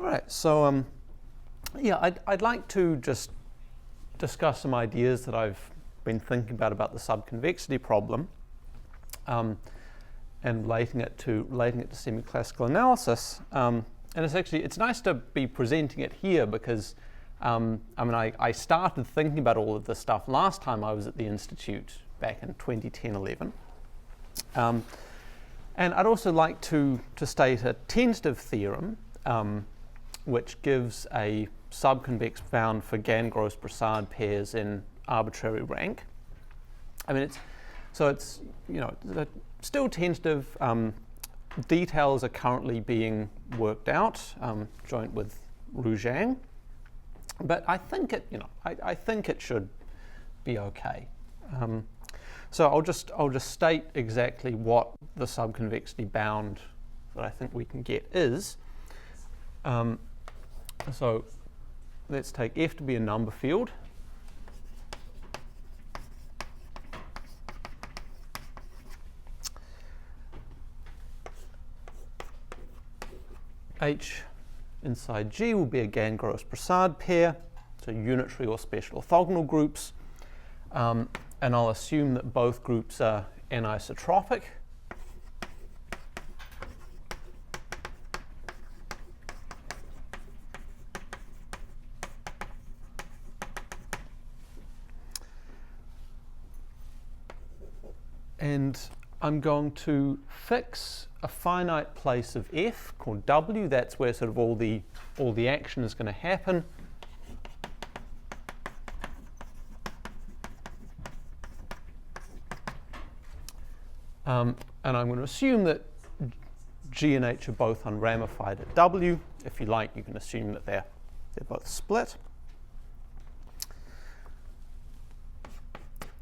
All right, so yeah, I'd like to just discuss some ideas that I've been thinking about the subconvexity problem, and relating it to semiclassical analysis. And it's nice to be presenting it here because I started thinking about all of this stuff last time I was at the Institute back in 2010-11. And I'd also like to state a tentative theorem which gives a subconvex bound for Gann-Gross-Broussard pairs in arbitrary rank. I mean, it's still tentative. Details are currently being worked out, joint with Ru-Zhang, but I think it should be okay. So I'll just state exactly what the subconvexity bound that I think we can get is. So let's take F to be a number field. H inside G will be a Gann-Gross-Broussard pair, so unitary or special orthogonal groups. And I'll assume that both groups are anisotropic. And I'm going to fix a finite place of F called W. That's where sort of all the action is going to happen. And I'm going to assume that G and H are both unramified at W. If you like, you can assume that they're both split.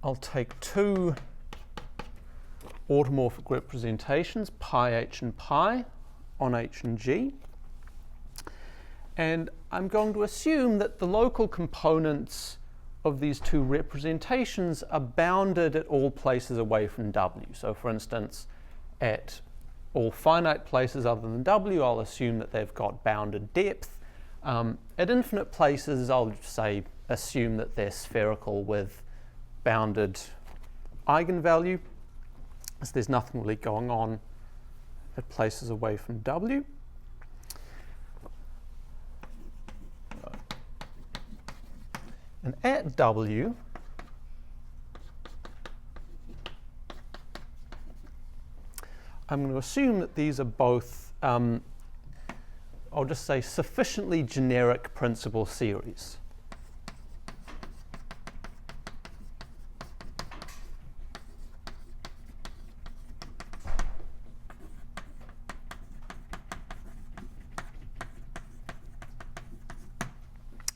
I'll take two automorphic representations, pi H and pi, on H and G. And I'm going to assume that the local components of these two representations are bounded at all places away from W. So for instance, at all finite places other than W, I'll assume that they've got bounded depth. At infinite places, I'll say assume that they're spherical with bounded eigenvalue. So there's nothing really going on at places away from W. And at W, I'm going to assume that these are both, I'll just say, sufficiently generic principal series.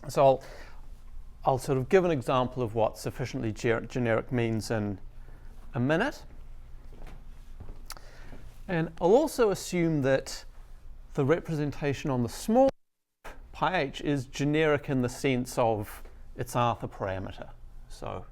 So I'll sort of give an example of what sufficiently generic means in a minute. And I'll also assume that the representation on the small pi h is generic in the sense of its Arthur parameter. So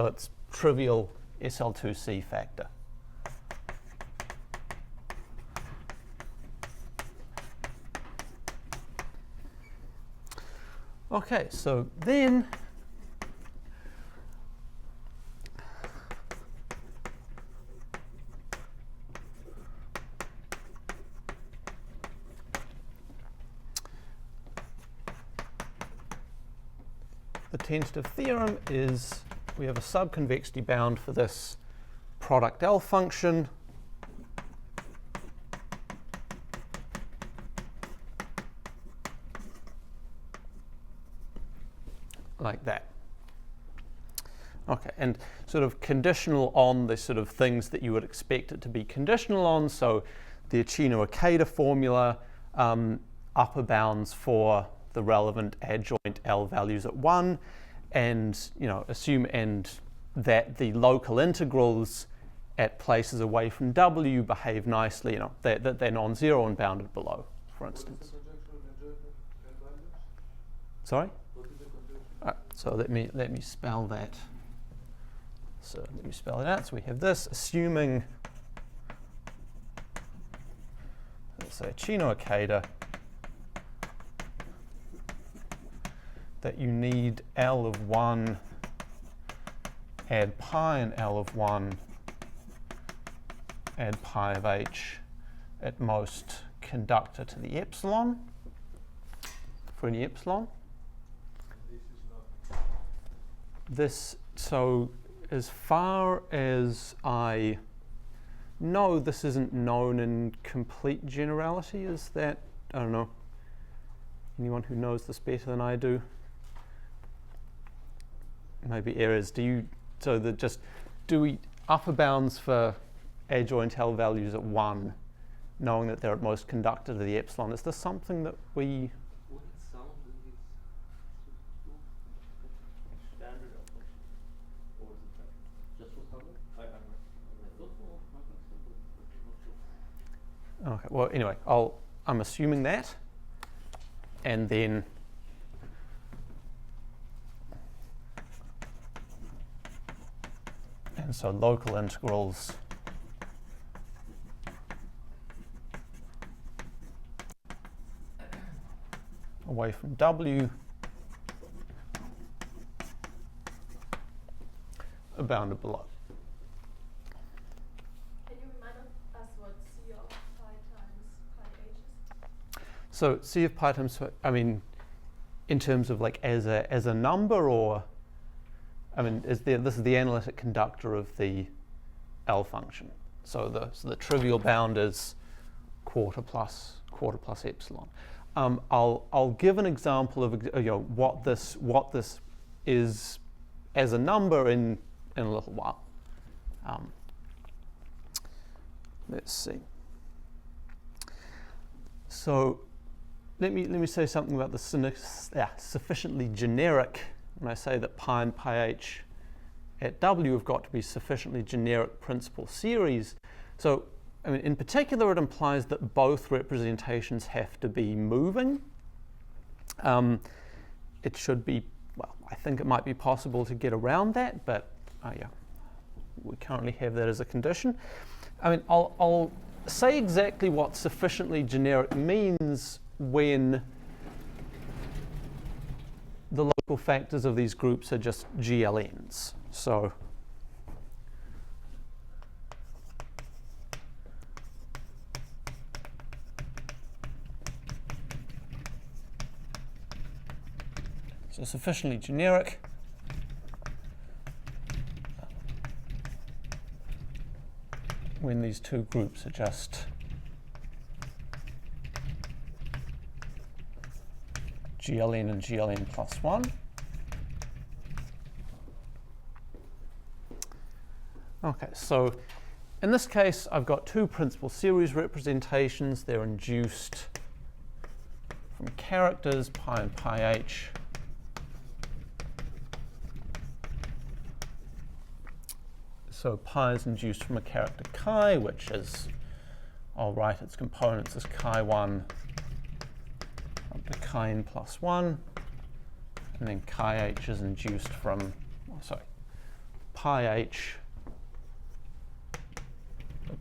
it's trivial SL2C factor. Okay, so then the tentative theorem is we have a subconvexity bound for this product L function. Like that. Okay, and sort of conditional on the sort of things that you would expect it to be conditional on. So the Achino-Ikeda formula, upper bounds for the relevant adjoint L values at 1, and assume that the local integrals at places away from W behave nicely, that they're non-zero and bounded below, for instance. Sorry? So let me spell that. So let me spell it out. So we have this, assuming, let's say Chino Ikeda, that you need L of 1 add pi and L of 1 add pi of h at most conductor to the epsilon for any epsilon. This, so as far as I know, this isn't known in complete generality. Is that, I don't know, anyone who knows this better than I do? Maybe errors. Do you, so that just, do we upper bounds for adjoint L values at 1, knowing that they're at most conductor to the epsilon? Is this something that we... Okay, well, anyway, I'm assuming that, and then so local integrals away from W are bounded below. So C of pi times, I mean, in terms of like as a number, or, I mean, this is the analytic conductor of the L function. So the trivial bound is quarter plus epsilon. I'll give an example of what this is as a number in a little while. Let's see. So let me say something about the sufficiently generic. When I say that pi and pi h at W have got to be sufficiently generic principal series. So, I mean, in particular, it implies that both representations have to be moving. It should be, well, I think it might be possible to get around that, but yeah, we currently have that as a condition. I mean, I'll say exactly what sufficiently generic means when the local factors of these groups are just GLNs. So sufficiently generic when these two groups are just GLN and GLN plus 1. Okay, so in this case, I've got two principal series representations. They're induced from characters, pi and pi h. So pi is induced from a character chi, which is, I'll write its components as chi1 up to chi n plus 1, and then chi h is induced from, pi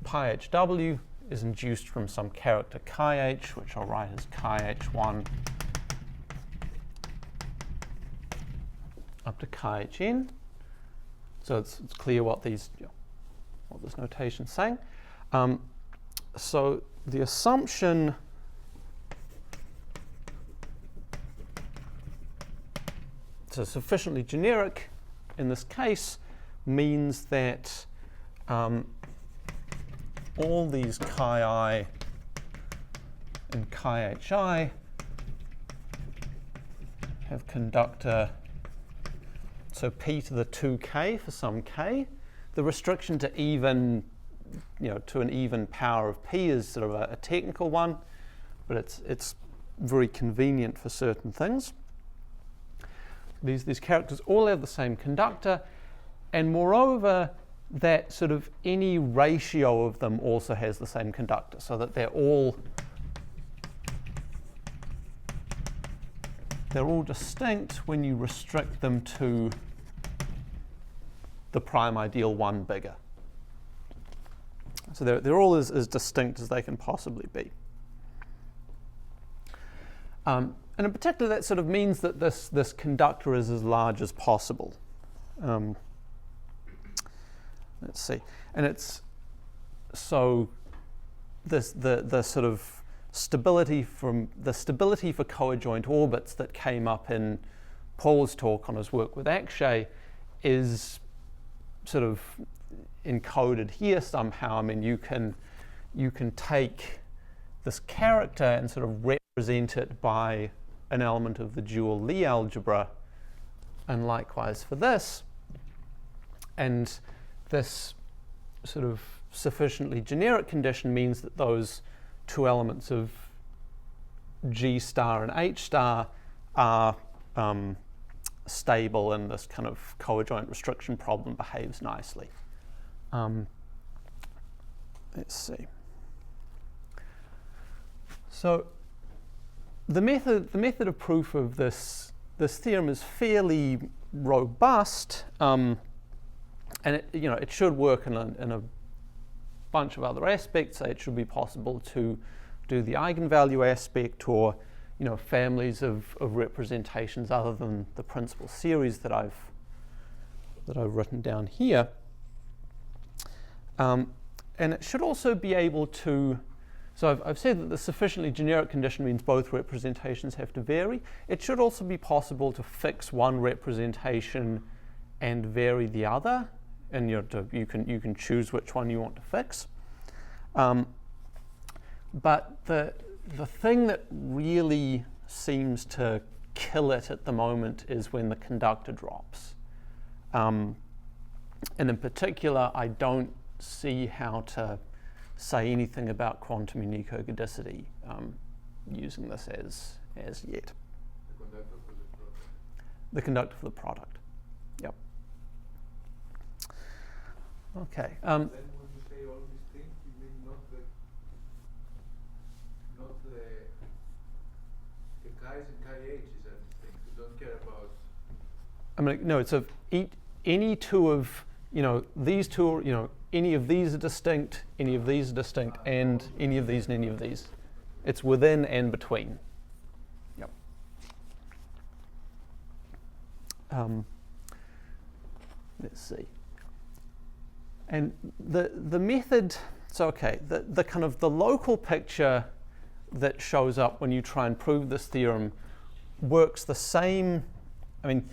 hw is induced from some character chi h, which I'll write as chi h1 up to chi hn. So it's clear what this notation is saying. So the assumption so sufficiently generic in this case means that all these chi I and chi hi have conductor, so p to the 2k for some k. The restriction to even, to an even power of p is sort of a technical one, but it's very convenient for certain things. These characters all have the same conductor, and moreover, that sort of any ratio of them also has the same conductor, so that they're all they're all distinct when you restrict them to the prime ideal 1 bigger. So they're all as distinct as they can possibly be. And in particular, that sort of means that this conductor is as large as possible. Let's see, and it's so the sort of stability for coadjoint orbits that came up in Paul's talk on his work with Akshay is sort of encoded here somehow. I mean, you can take this character and sort of represent it by an element of the dual Lie algebra, and likewise for this. And this sort of sufficiently generic condition means that those two elements of G star and H star are stable, and this kind of coadjoint restriction problem behaves nicely. Let's see. So the method of proof of this theorem is fairly robust, and it should work in a bunch of other aspects. It should be possible to do the eigenvalue aspect, or families of representations other than the principal series that I've written down here. And it should also be able to, so I've said that the sufficiently generic condition means both representations have to vary. It should also be possible to fix one representation and vary the other, and you can choose which one you want to fix. But the thing that really seems to kill it at the moment is when the conductor drops. And in particular, I don't see how to say anything about quantum unique ergodicity using this as yet. The conductor for the product. Yep. Okay. Then when you say all these things, you mean not the chi's and chi h's are distinct. You don't care about. I mean, no. It's any two of these two. Any of these are distinct. Any of these are distinct, and any of these and any of these. It's within and between. Yep. Let's see. And the method, so okay, the kind of the local picture that shows up when you try and prove this theorem works the same. I mean,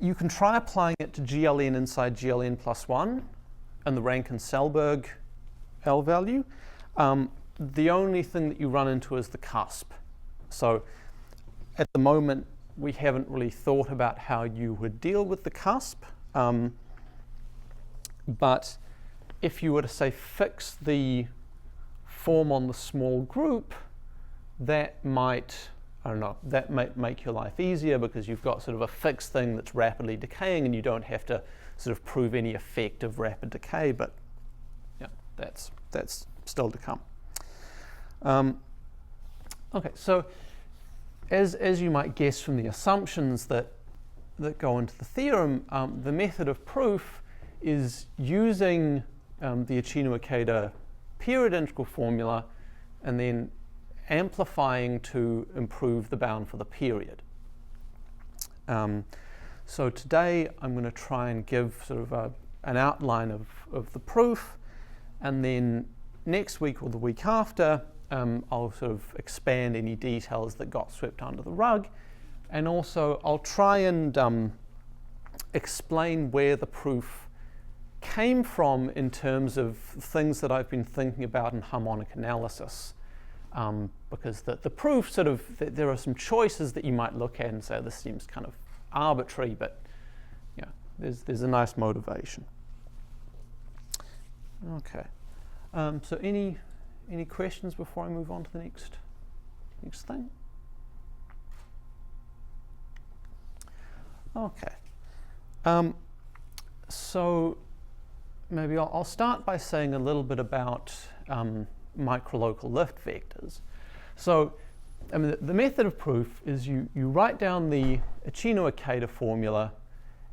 you can try applying it to GLN inside GLN plus 1 and the Rankin-Selberg Lvalue. The only thing that you run into is the cusp. So at the moment, we haven't really thought about how you would deal with the cusp. But if you were to, say, fix the form on the small group, that might, I don't know, that might make your life easier because you've got sort of a fixed thing that's rapidly decaying and you don't have to sort of prove any effect of rapid decay, but yeah, that's still to come. Okay, so as you might guess from the assumptions that go into the theorem, the method of proof is using the Uchino-Ikeda period integral formula and then amplifying to improve the bound for the period. So today I'm going to try and give sort of an outline of the proof, and then next week or the week after I'll sort of expand any details that got swept under the rug, and also I'll try and explain where the proof came from in terms of things that I've been thinking about in harmonic analysis. Because the proof sort of, there are some choices that you might look at and say, this seems kind of arbitrary, but yeah, there's a nice motivation. Okay, so any questions before I move on to the next thing? Okay, so maybe I'll start by saying a little bit about microlocal lift vectors. So, I mean, the method of proof is you write down the Uchino-Ikeda formula,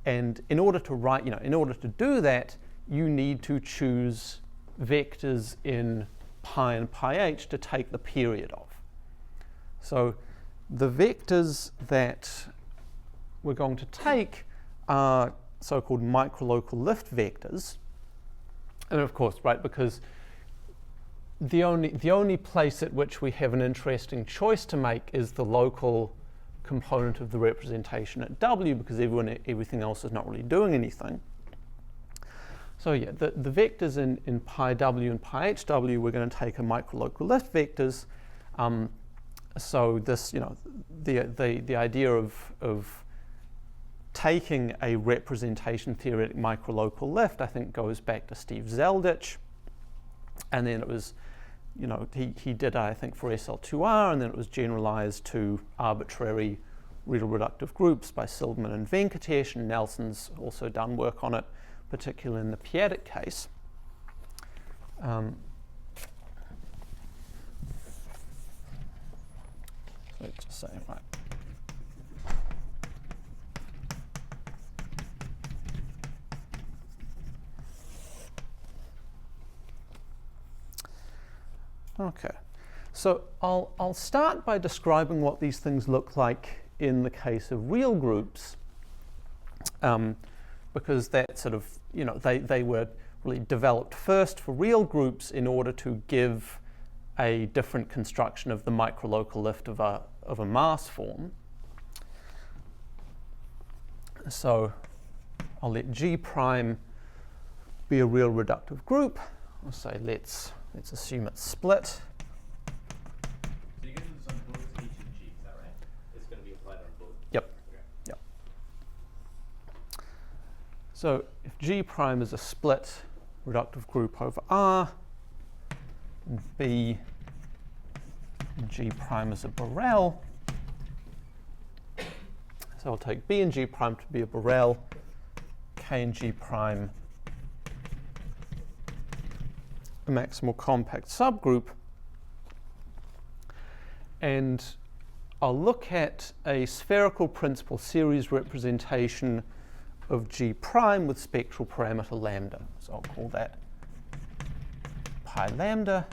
and in order to do that, you need to choose vectors in pi and pi h to take the period of. So the vectors that we're going to take are so-called microlocal lift vectors. And of course, right, because the only place at which we have an interesting choice to make is the local component of the representation at W, because everything else is not really doing anything. So yeah, the vectors in pi W and pi HW, we're going to take a microlocal lift vectors. So this, the idea of taking a representation theoretic microlocal lift, I think, goes back to Steve Zeldich. And then it was, he did, I think, for SL2R, and then it was generalized to arbitrary real reductive groups by Silverman and Venkatesh, and Nelson's also done work on it, particularly in the p-adic case. So let's just say, right. Okay, so I'll start by describing what these things look like in the case of real groups, because that sort of, they were really developed first for real groups in order to give a different construction of the microlocal lift of a mass form. So I'll let G prime be a real reductive group. I'll say let's assume it's split. So you get this on both H and G, is that right? It's going to be applied on both? Yep. Okay. Yep. So if G prime is a split reductive group over R, and B and G prime is a Borel, so I'll take B and G prime to be a Borel, K and G prime a maximal compact subgroup, and I'll look at a spherical principal series representation of G prime with spectral parameter lambda. So I'll call that pi lambda.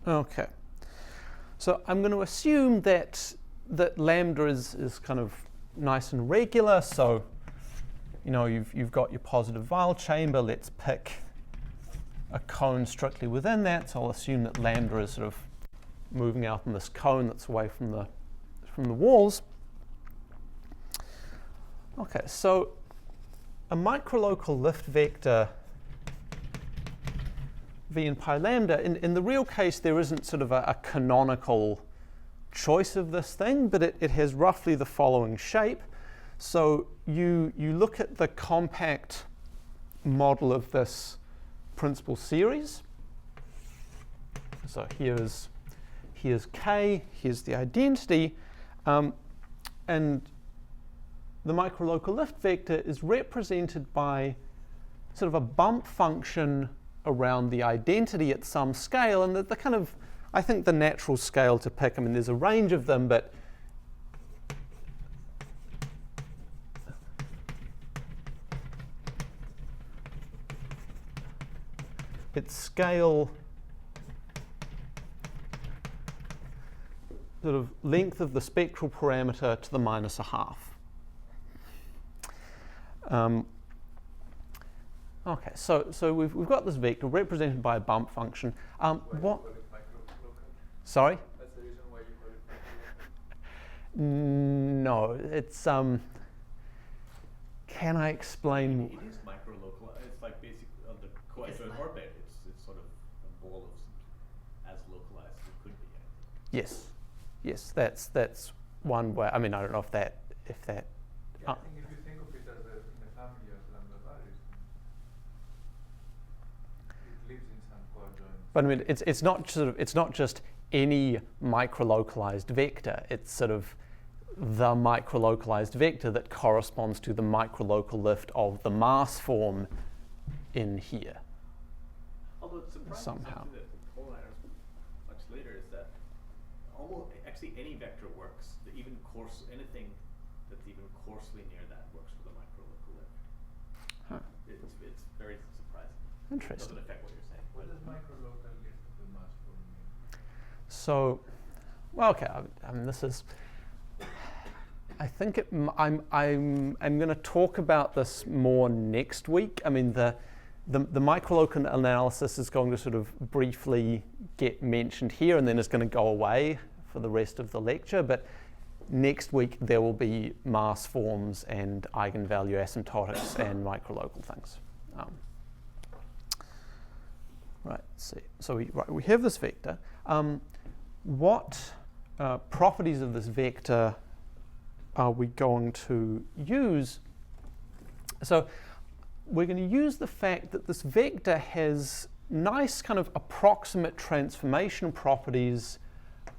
Okay, so I'm going to assume that lambda is kind of nice and regular. So, you've got your positive Weyl chamber. Let's pick a cone strictly within that. So I'll assume that lambda is sort of moving out in this cone that's away from the walls. Okay, so a microlocal lift vector V and pi lambda, in the real case, there isn't sort of a canonical choice of this thing, but it has roughly the following shape. So you look at the compact model of this principal series. So here's K, here's the identity, and the microlocal lift vector is represented by sort of a bump function around the identity at some scale, and the kind of, I think, the natural scale to pick. I mean, there's a range of them, but its scale, sort of length of the spectral parameter to the minus a half. Okay, so we've got this vector represented by a bump function. What? Sorry? That's the reason why you call it microlocal? No, it's can I explain? It is microlocal. It's like basically on the coadjoint orbit. It's sort of a ball of as localized as it could be. Yes, that's one way. I mean, I don't know if that. Yeah, I think if you think of it as in the family of lambda values, it lives in some coadjoint. but I mean, it's not just any microlocalized vector. It's sort of the microlocalized vector that corresponds to the microlocal lift of the mass form in here. Although it's surprising somehow. something that Paul learns much later is that almost actually any vector works. Even coarse, anything that's even coarsely near that works for the microlocal lift. Huh. It's very surprising. Interesting. Doesn't affect what you're saying. What does microlocal lift of the mass form mean? So, well, okay. I mean, this is. I think I'm going to talk about this more next week. I mean, the microlocal analysis is going to sort of briefly get mentioned here, and then it's going to go away for the rest of the lecture. But next week there will be mass forms and eigenvalue asymptotics and microlocal things. Right. Let's see. So we have this vector. What properties of this vector are we going to use? So we're going to use the fact that this vector has nice kind of approximate transformation properties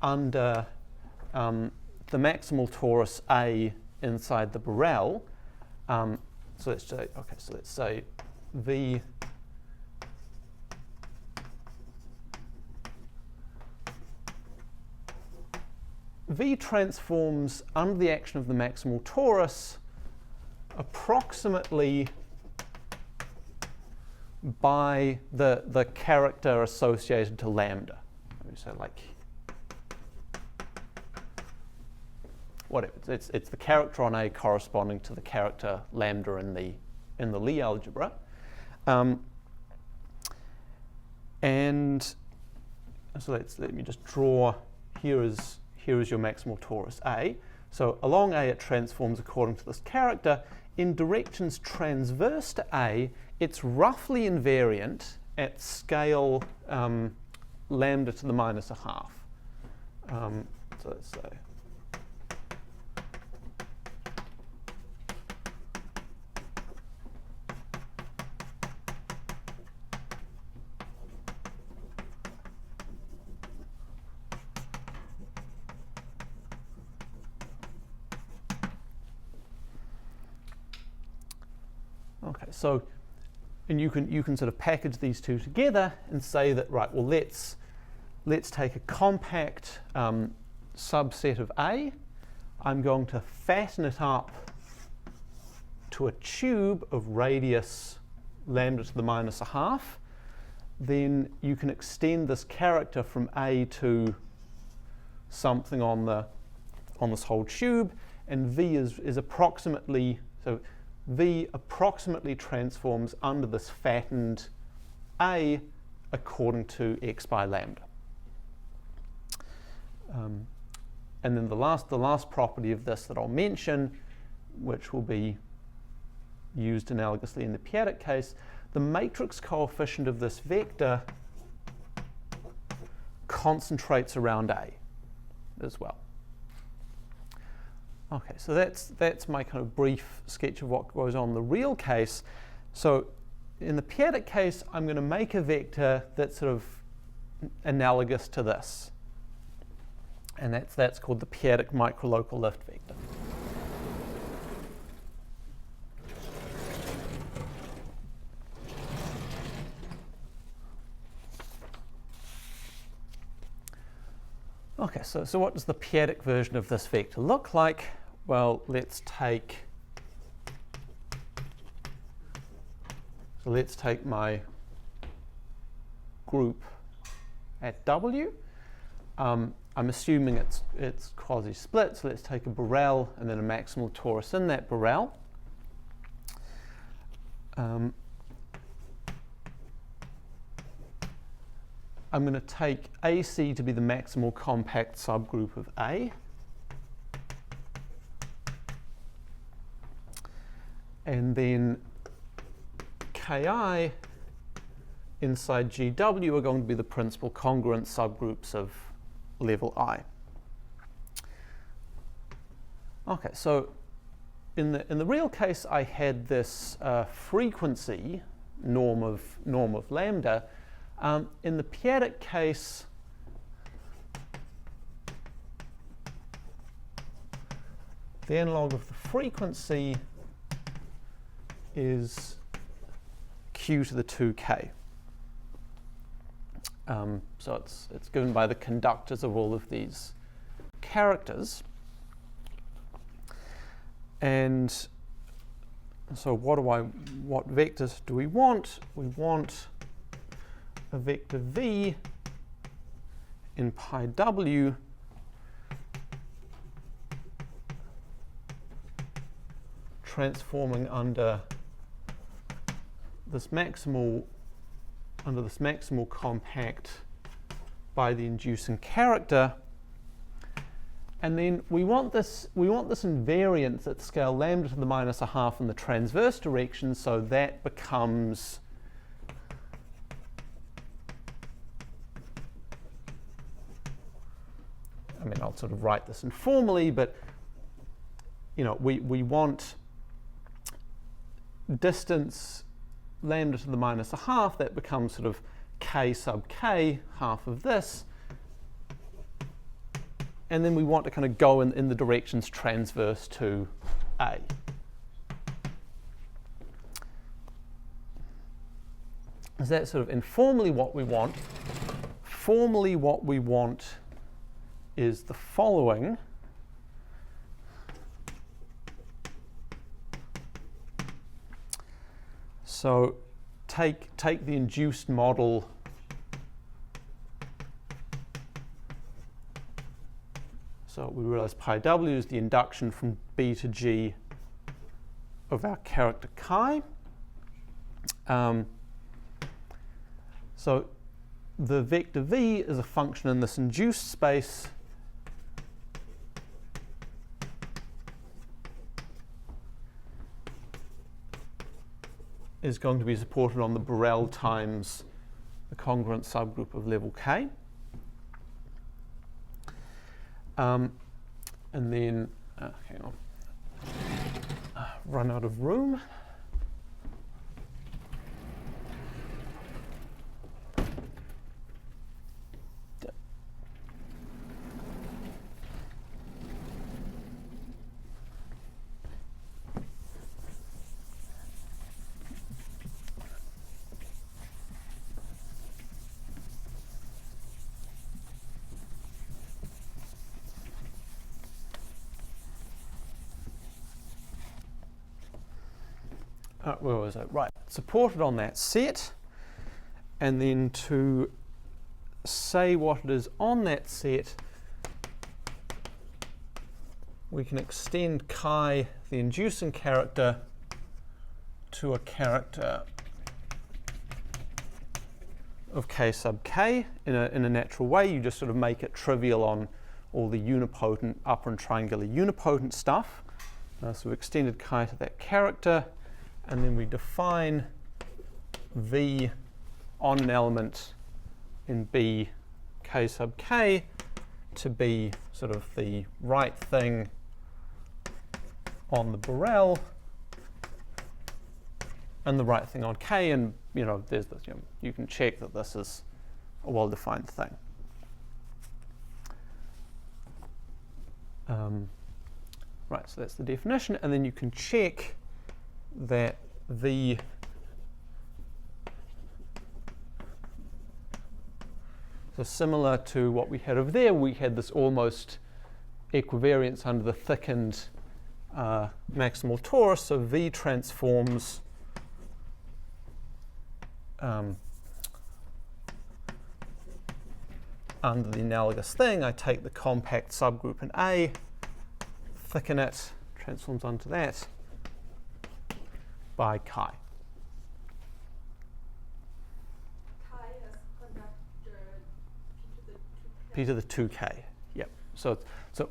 under the maximal torus A inside the Borel. So let's say, okay, so let's say V transforms under the action of the maximal torus approximately by the character associated to lambda. So like whatever, it's the character on A corresponding to the character lambda in the Lie algebra, and so let me just draw. Here is your maximal torus A. So along A it transforms according to this character. In directions transverse to A, it's roughly invariant at scale lambda to the minus a half. So let's say. Okay, so, and you can sort of package these two together and say that, right, well, let's take a compact subset of A. I'm going to fatten it up to a tube of radius lambda to the minus a half. Then you can extend this character from A to something on this whole tube, and V is approximately, so V approximately transforms under this fattened A according to x by lambda. And then the last property of this that I'll mention, which will be used analogously in the p-adic case, the matrix coefficient of this vector concentrates around A as well. Okay, so that's my kind of brief sketch of what goes on in the real case. So in the p-adic case, I'm going to make a vector that's sort of analogous to this. And that's called the p-adic microlocal lift vector. Okay, so what does the p-adic version of this vector look like? Well, let's take my group at W. I'm assuming it's quasi-split, so let's take a Borel and then a maximal torus in that Borel. I'm going to take AC to be the maximal compact subgroup of A. And then Ki inside GW are going to be the principal congruent subgroups of level I. Okay, so in the real case, I had this frequency norm of lambda In the p-adic case, the analog of the frequency is q to the 2k. So it's given by the conductors of all of these characters. And so what vectors do we want? We want a vector v in pi w transforming under this maximal compact by the inducing character. And then we want this invariance at scale lambda to the minus a half in the transverse direction, so that becomes I'll sort of write this informally, but we want distance lambda to the minus a half, that becomes sort of k sub k, half of this. And then we want to kind of go in the directions transverse to A. Is that sort of informally what we want? Formally what we want is the following. So take the induced model So we realize pi w is the induction from B to G of our character chi. So the vector v is a function in this induced space is going to be supported on the Borel times the congruent subgroup of level k. And then, hang on, run out of room. Where was it? Right, supported on that set, and then to say what it is on that set, we can extend chi, the inducing character, to a character of k sub k in a natural way. You just sort of make it trivial on all the unipotent, upper and triangular unipotent stuff. So we've extended chi to that character. And then we define v on an element in B k sub k to be sort of the right thing on the Borel and the right thing on k. And there's this, you can check that this is a well-defined thing. Right, so that's the definition, and then you can check that v so similar to what we had over there, we had this almost equivariance under the thickened maximal torus. So v transforms under the analogous thing. I take the compact subgroup in A, thicken it, transforms onto that by chi. Chi as conductor P to the 2k. Yep. So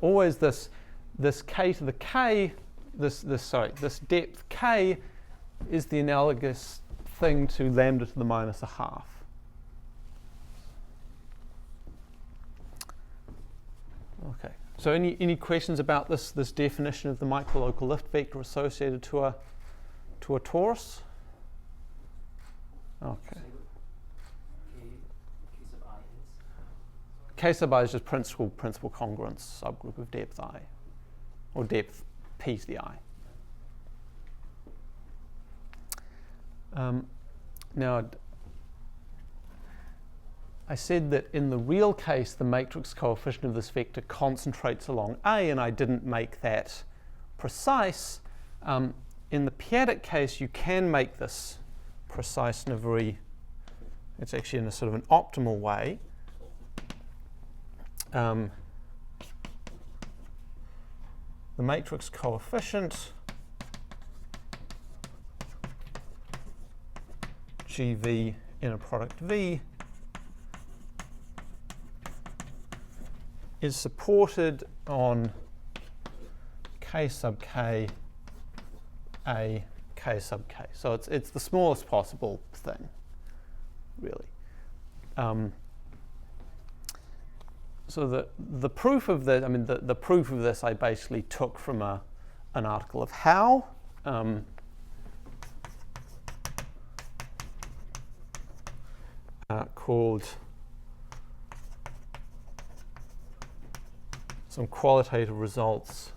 always this k to the k, this depth k is the analogous thing to lambda to the minus a half. Okay. So any questions about this definition of the microlocal lift vector associated to a torus? Okay. K sub I is just principal congruence subgroup of depth I, or depth P to the I. Now, I said that in the real case, the matrix coefficient of this vector concentrates along A, and I didn't make that precise. In the p-adic case, you can make this precise in a very, it's actually in a sort of an optimal way. The matrix coefficient GV inner product V is supported on K sub K A K sub K. So it's the smallest possible thing, really. So the proof of this, I mean, the proof of this I basically took from an article of Howe. Called some qualitative results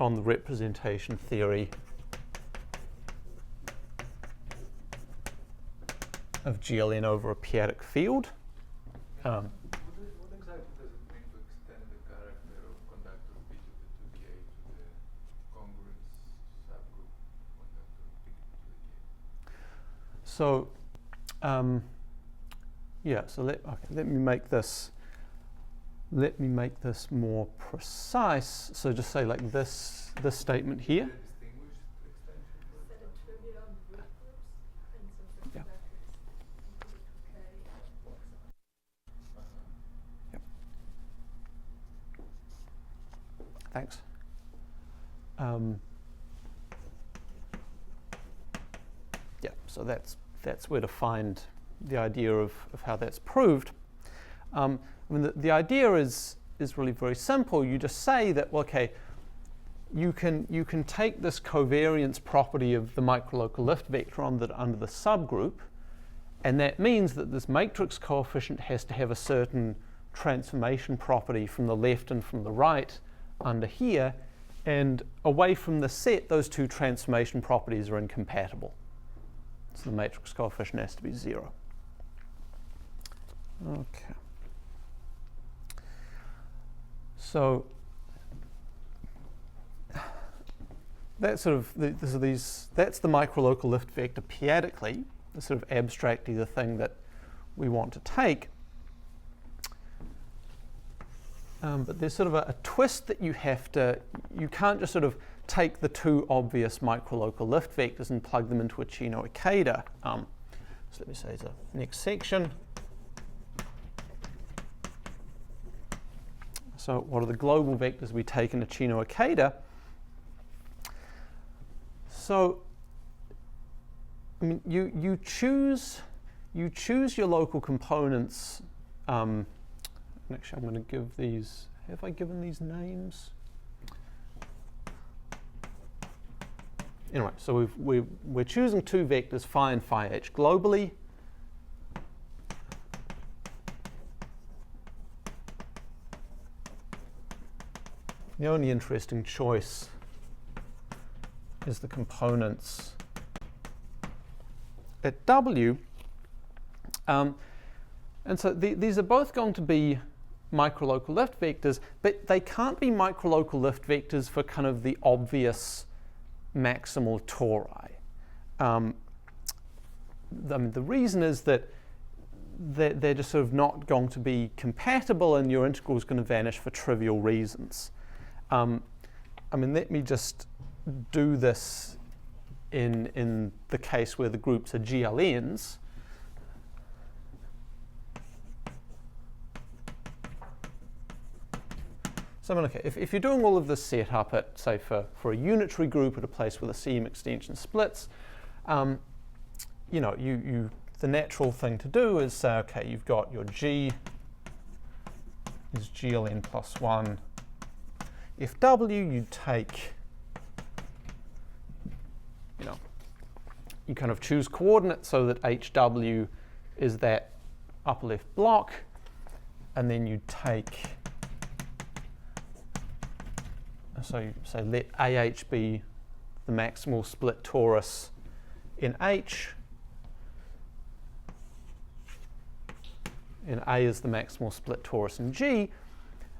on the representation theory of GLN over a p-adic field. What exactly does it mean to extend the character of conductor P to the 2K to the congruence subgroup conductor P to the K? So, yeah. So let me make this. Let me make this more precise. So just say like this statement here. Is there a distinguished extension for Set of trivia on group groups and some Yeah. matrix Yep. Thanks. Yeah, so that's where to find the idea of how that's proved. I mean, the idea is really very simple. You just say that, well, okay, you can take this covariance property of the microlocal lift vector under the subgroup, and that means that this matrix coefficient has to have a certain transformation property from the left and from the right under here, and away from the set, those two transformation properties are incompatible. So the matrix coefficient has to be 0. Okay. So that's sort of that's the microlocal lift vector p-adically, the sort of abstractly the thing that we want to take. But there's sort of a twist that you can't just sort of take the two obvious microlocal lift vectors and plug them into a Chino-Ikeda. So let me say the next section. So what are the global vectors we take into Chino-Ikeda? So I mean, you choose your local components. Actually, I'm going to give these. Have I given these names? Anyway, so we're choosing two vectors, phi and phi h, globally. The only interesting choice is the components at W. And so these are both going to be microlocal lift vectors, but they can't be microlocal lift vectors for kind of the obvious maximal tori. I mean, the reason is that they're just sort of not going to be compatible, and your integral is going to vanish for trivial reasons. I mean, let me just do this in the case where the groups are GLNs. So I mean, okay, if you're doing all of this setup at, say, for a unitary group at a place where the CM extension splits, you know, the natural thing to do is say, okay, you've got your G is GLN plus 1. If W, you take, you know, you kind of choose coordinates so that HW is that upper left block, and then you take, so you say let AH be the maximal split torus in H, and A is the maximal split torus in G.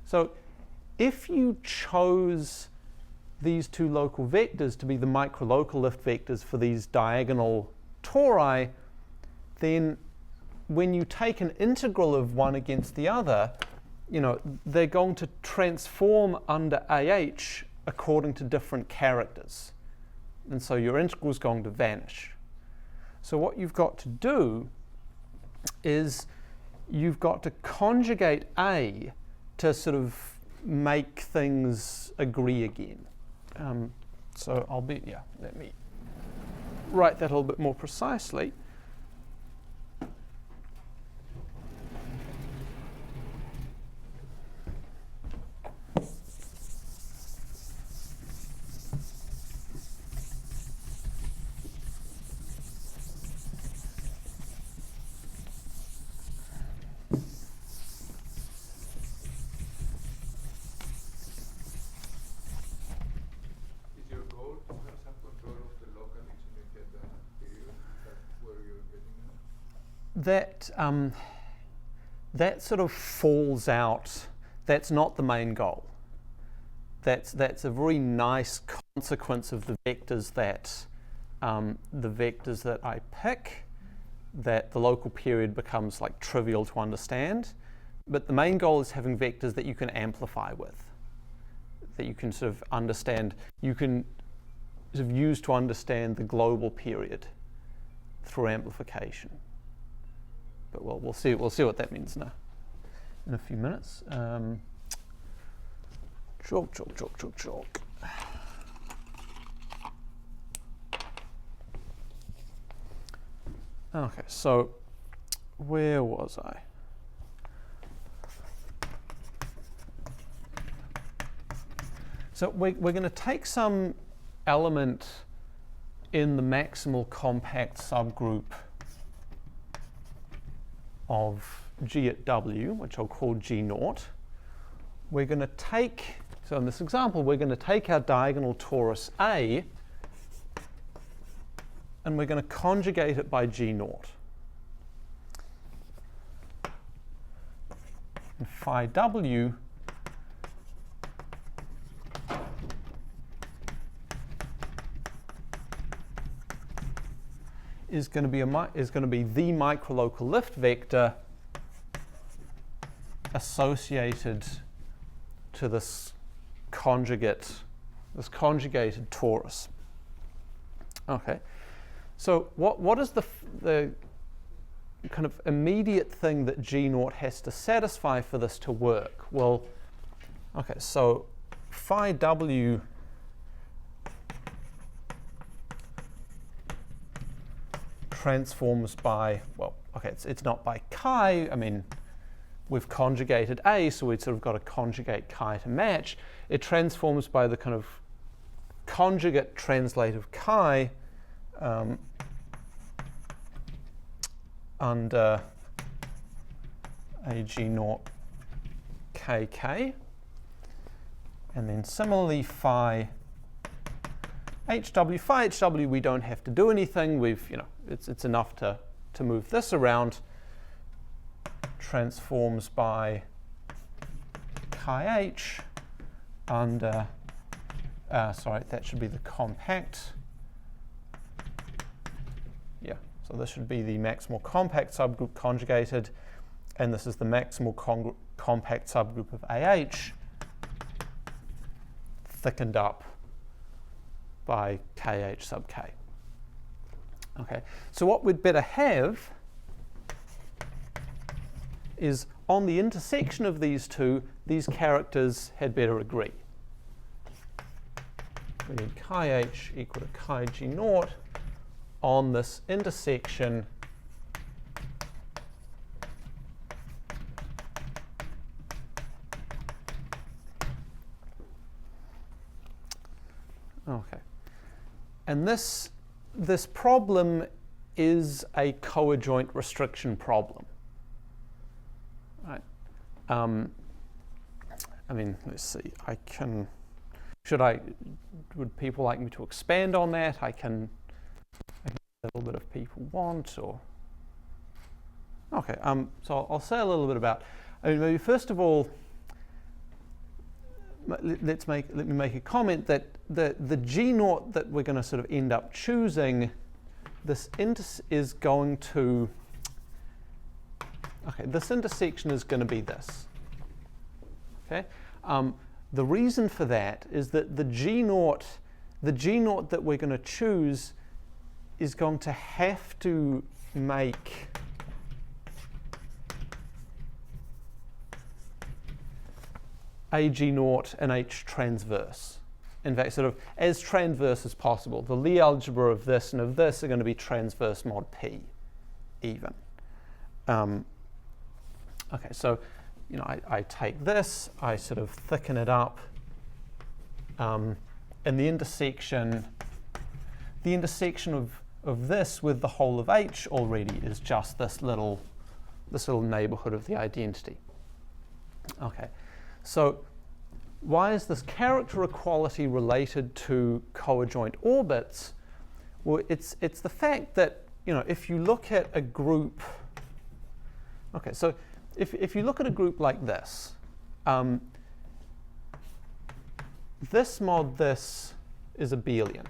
So if you chose these two local vectors to be the microlocal lift vectors for these diagonal tori, then when you take an integral of one against the other, you know, they're going to transform under AH according to different characters. And so your integral is going to vanish. So what you've got to do is you've got to conjugate A to sort of make things agree again. So let me write that a little bit more precisely. That sort of falls out. That's not the main goal. That's a very nice consequence of the vectors that I pick, that the local period becomes like trivial to understand. But the main goal is having vectors that you can amplify with, that you can sort of understand, you can sort of use to understand the global period through amplification. But well, we'll see what that means now in a few minutes. Chalk. Okay, so where was I? So we're going to take some element in the maximal compact subgroup of G at W, which I'll call G0. We're going to take, so in this example, we're going to take our diagonal torus A and we're going to conjugate it by G0. And phi W is going to be the microlocal lift vector associated to this conjugated torus. Okay, so what is the kind of immediate thing that G0 has to satisfy for this to work? Well, okay, so phi W transforms by, well, okay, it's not by chi. I mean, we've conjugated A, so we've sort of got to conjugate chi to match. It transforms by the kind of conjugate translative chi under AG0 KK. And then similarly, phi HW, we don't have to do anything. It's enough to move this around. Transforms by chi H under, that should be the compact. Yeah, so this should be the maximal compact subgroup conjugated, and this is the maximal compact subgroup of AH thickened up by KH sub K. Okay, so what we'd better have is on the intersection of these two, these characters had better agree. We need chi H equal to chi G0 on this intersection okay. And this problem is a coadjoint restriction problem. I mean, let's see. Would people like me to expand on that? I can a little bit if people want, or okay. So I'll say a little bit about. I mean, maybe first of all, let me make a comment that the G0 that we're going to sort of end up choosing, this is going to. Okay, this intersection is going to be this. Okay. The reason for that is that the G0 that we're going to choose is going to have to make a G0 and H transverse. In fact, sort of as transverse as possible. The Lie algebra of this and of this are going to be transverse mod P, even. Okay, so I take this, I sort of thicken it up, and the intersection of this with the whole of H already is just this little neighborhood of the identity. Okay, so why is this character equality related to coadjoint orbits? Well, it's the fact that if you look at a group. Okay, so if you look at a group like this, this mod this is abelian.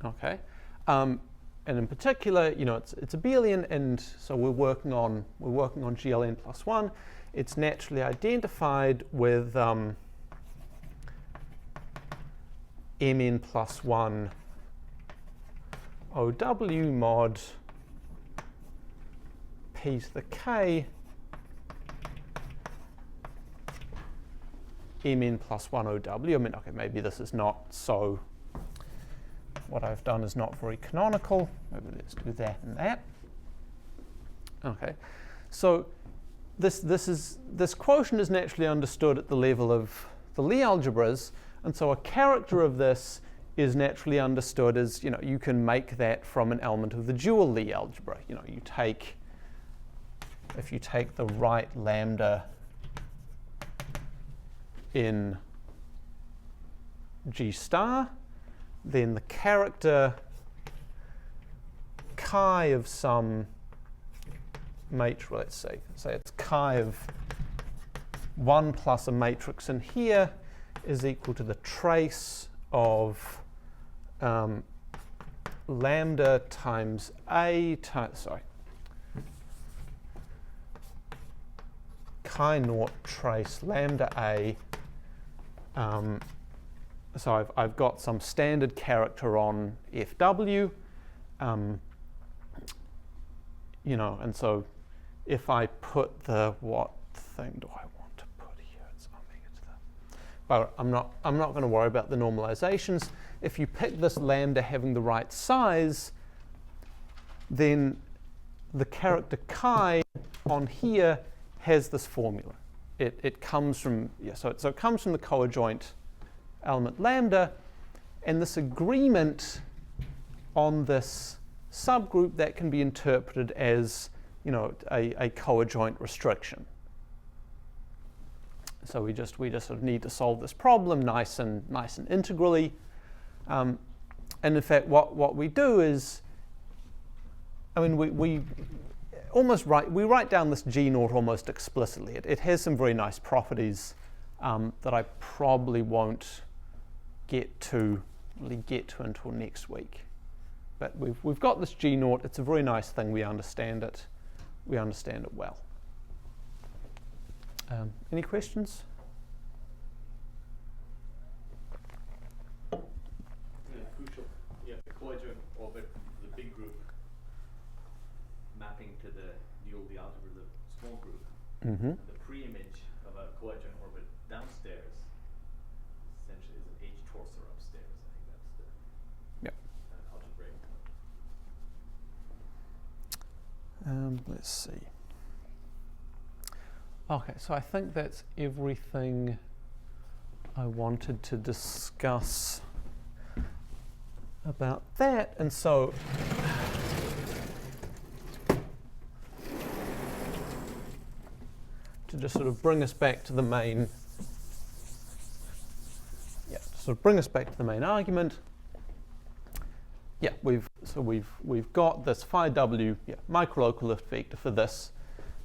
Okay, and in particular, it's abelian, and so we're working on GLN plus 1. It's naturally identified with Mn plus 1 OW mod P to the K Mn plus 1 OW. I mean, okay, maybe this is not so. What I've done is not very canonical. Maybe let's do that and that. Okay, so this quotient is naturally understood at the level of the Lie algebras, and so a character of this is naturally understood as you can make that from an element of the dual Lie algebra. If you take the right lambda in G star, then the character chi of some matrix, let's say it's chi of 1 plus a matrix in here is equal to the trace of lambda times a times, chi naught trace lambda a. So I've got some standard character on FW, and so if I put what thing do I want to put here? But I'm not going to worry about the normalizations. If you pick this lambda having the right size, then the character chi on here has this formula. It comes from so it comes from the coadjoint element lambda, and this agreement on this subgroup that can be interpreted as a coadjoint restriction. So we just sort of need to solve this problem nice and integrally, and in fact what we do is, I mean we write down this G0 almost explicitly. It has some very nice properties that I probably won't get to until next week. But we've got this G0. It's a very nice thing. We understand it. We understand it well. Any questions? Crucial. You have the coadjoint orbit, the big group, mapping to the dual Lie algebra, the small group. Mm-hmm. And the pre-image of a coadjoint orbit downstairs essentially is an H torsor upstairs. I think that's the algebraic one. Let's see. Okay, so I think that's everything I wanted to discuss about that. And so to just sort of bring us back to the main, argument. Yeah, we've got this phi w microlocal lift vector for this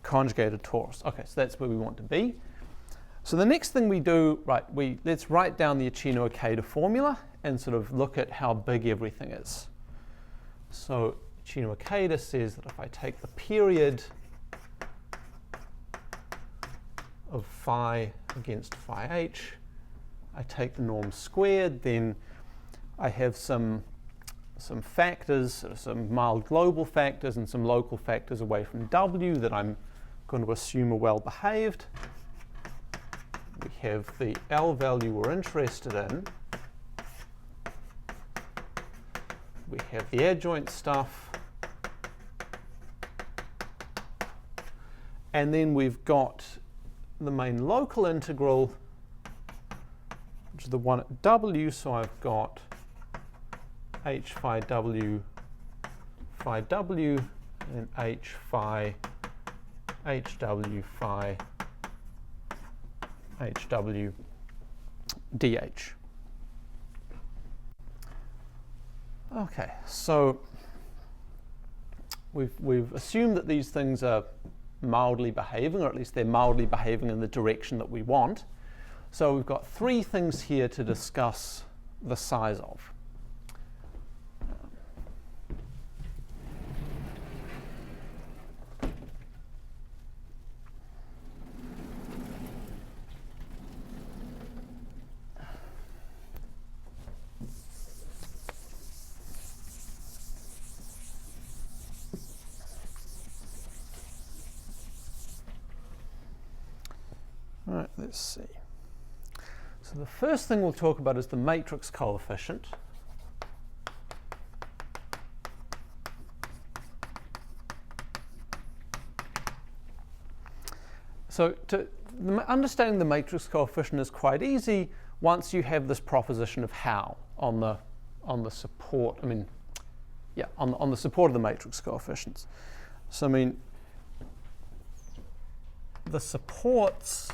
conjugated torus. Okay, so that's where we want to be. So the next thing we do, let's write down the Uchino-Ikeda formula and sort of look at how big everything is. So Uchino-Ikeda says that if I take the period of phi against phi h, I take the norm squared, then I have some factors, some mild global factors and some local factors away from W that I'm going to assume are well behaved. We have the Lvalue we're interested in. We have the adjoint stuff. And then we've got the main local integral, which is the one at W. So I've got h phi W and h phi HW phi HW dH. Okay, so we've assumed that these things are mildly behaving, or at least they're mildly behaving in the direction that we want. So we've got three things here to discuss the size of. All right, let's see. So the first thing we'll talk about is the matrix coefficient. So understanding the matrix coefficient is quite easy once you have this proposition of how on the support. on the support of the matrix coefficients. So the supports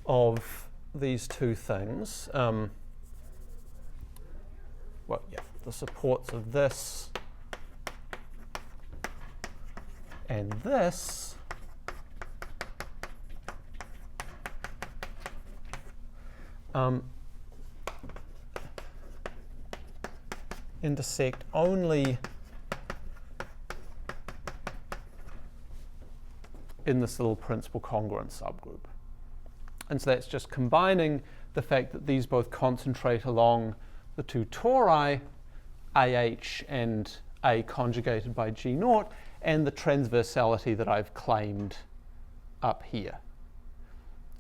of these two things, the supports of this and this intersect only in this little principal congruence subgroup. And so that's just combining the fact that these both concentrate along the two tori, AH and A conjugated by G naught, and the transversality that I've claimed up here.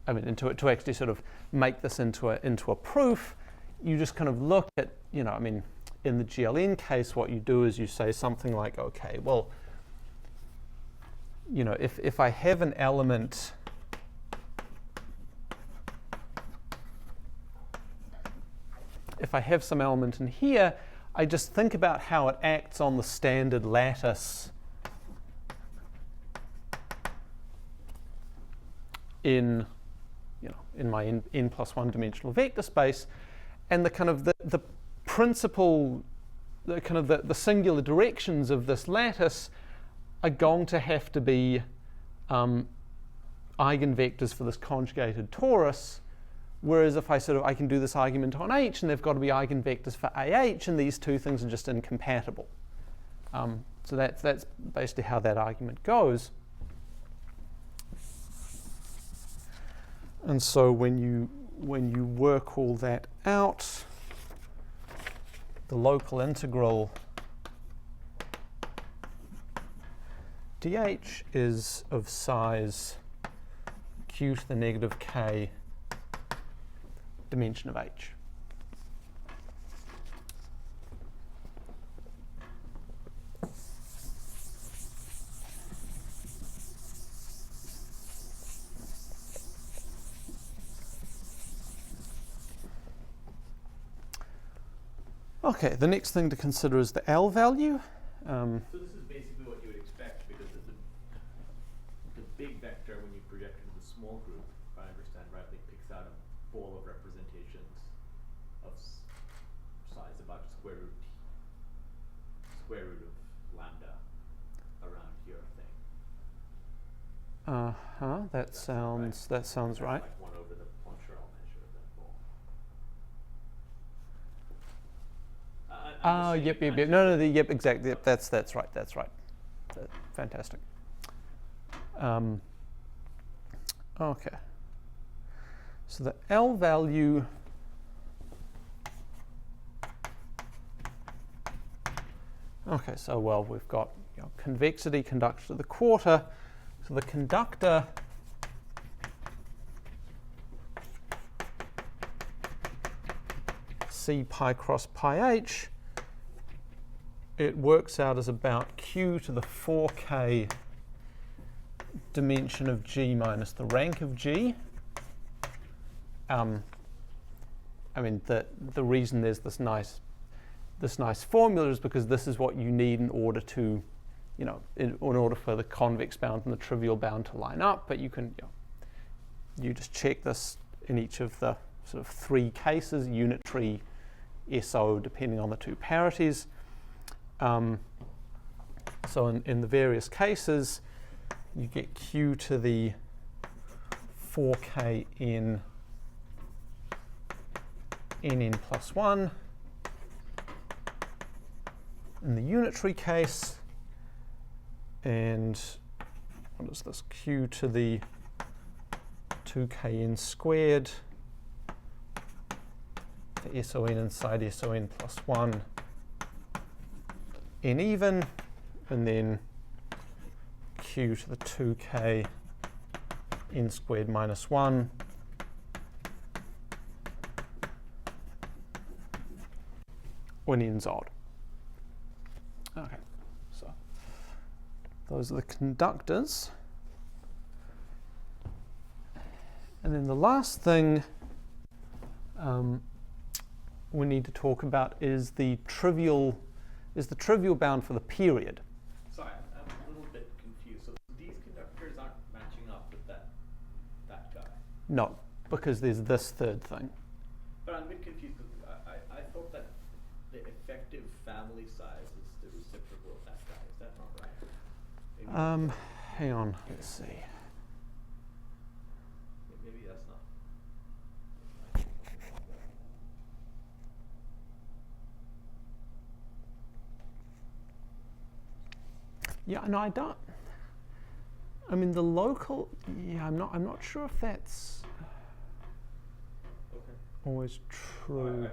To actually sort of make this into a proof, you just kind of look at, in the GLN case, what you do is you say something like, okay, well, if I have an element some element in here, I just think about how it acts on the standard lattice in my n+1 dimensional vector space, and the kind of the principal, the singular directions of this lattice are going to have to be eigenvectors for this conjugated torus. Whereas if I can do this argument on H, and they've got to be eigenvectors for AH, and these two things are just incompatible. So that's basically how that argument goes. And so when you work all that out, the local integral dH is of size q to the negative k dimension of H. Okay, the next thing to consider is the Lvalue. So this is basically what you would expect, because big vector, when you project into the small group, if I understand rightly, picks out a ball of representations of size about square root of lambda around your thing. That sounds right. Like 1 over the Poincaré measure of that ball. Yep. No, yep, exactly. Yep, that's right. Fantastic. Okay. So the L value okay, so well, we've got convexity, conductor to the quarter. So the conductor C pi cross pi h, it works out as about q to the 4k dimension of G minus the rank of G. I mean, the reason there's this nice formula is because this is what you need in order to, in order for the convex bound and the trivial bound to line up. But you can, you just check this in each of the sort of 3 cases, unitary, SO, depending on the 2 parities. So in the various cases, you get q to the 4k n plus 1. In the unitary case, and what is this? Q to the 2kn squared, the SON inside SON plus 1 n even, and then q to the 2k n squared minus 1 when n's odd. Okay, so those are the conductors. And then the last thing we need to talk about is the trivial bound for the period. Sorry, I'm a little bit confused. So these conductors aren't matching up with that guy? No, because there's this third thing. But I'm a bit confused. I thought that the effective family size is the reciprocal of that guy. Is that not right? Hang on, let's see. Maybe that's not. Yeah, no, I don't. I mean, the local. Yeah, I'm not sure if that's Okay. always true. Sorry,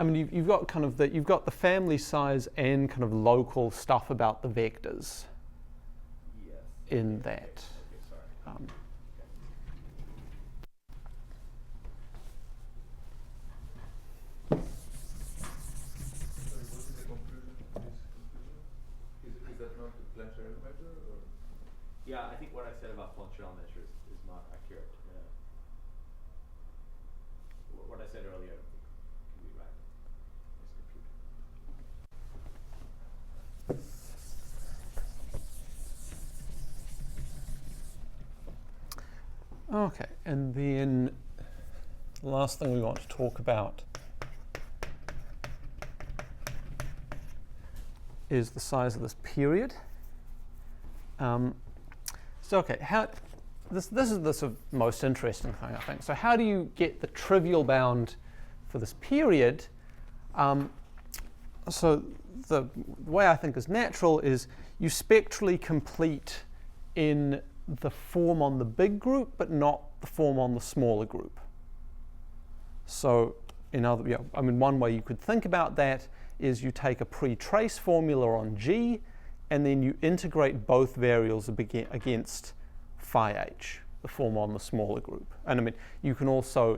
I mean, you've got kind of you've got the family size and kind of local stuff about the vectors Yes. in that. Okay, sorry. Sorry, what is the conclusion of this conclusion? Is that not the Plancherel measure? Or? Yeah, I think what I said about Plancherel measures is not accurate. What I said earlier can be right. Okay, and then the last thing we want to talk about is the size of this period. So okay, this is the sort of most interesting thing, I think. So how do you get the trivial bound for this period? So the way I think is natural is you spectrally complete in the form on the big group, but not the form on the smaller group. So one way you could think about that is you take a pre-trace formula on G, and then you integrate both variables against phi h, the form on the smaller group. And I mean, you can also,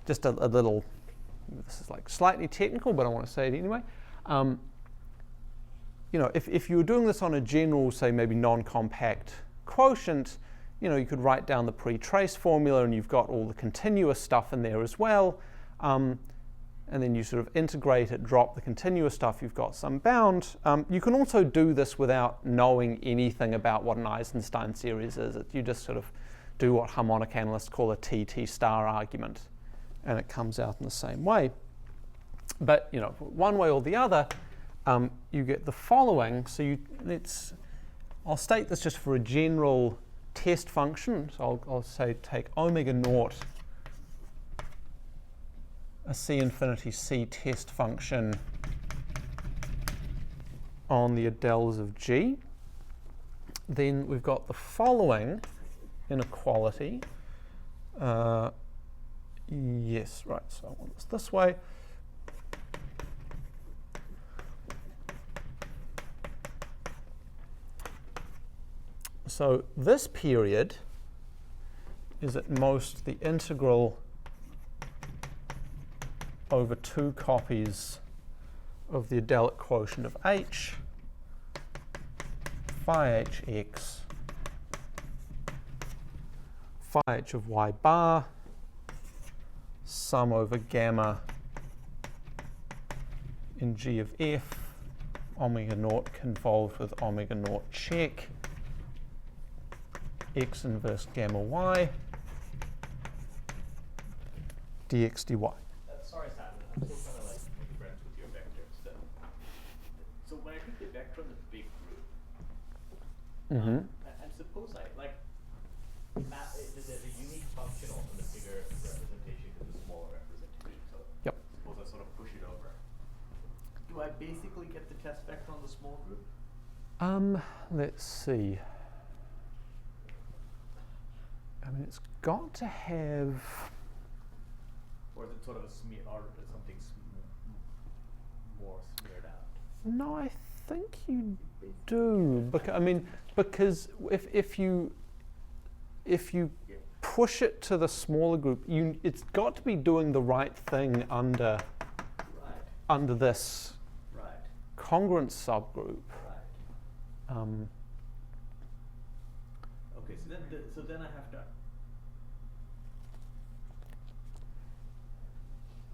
just a little, this is like slightly technical, but I want to say it anyway. If you were doing this on a general, say maybe non-compact quotient, you could write down the pre-trace formula and you've got all the continuous stuff in there as well. And then you sort of integrate it, drop the continuous stuff, you've got some bound. You can also do this without knowing anything about what an Eisenstein series is. You just sort of do what harmonic analysts call a TT star argument, and it comes out in the same way. But one way or the other, you get the following. So I'll state this just for a general test function. So I'll say take omega naught, a C infinity C test function on the adels of G. Then we've got the following inequality. Yes, right, so I want this way. So this period is at most the integral over 2 copies of the adelic quotient of H, phi hx, phi h of y bar, sum over gamma in G of f, omega naught convolved with omega naught check, x inverse gamma y, dx dy. Sorry, Simon, I'm still trying to make friends with your vectors. So when I take the vector in the big group, and suppose there's a unique function on the bigger representation to the smaller representation. So yep. Suppose I sort of push it over. Do I basically get the test vector on the small group? Let's see. I mean, it's got to have. Or is it sort of a smear, or something more smeared out? No, I think you do. Because if you push it to the smaller group, it's got to be doing the right thing under this congruent subgroup. Okay, so then I have to.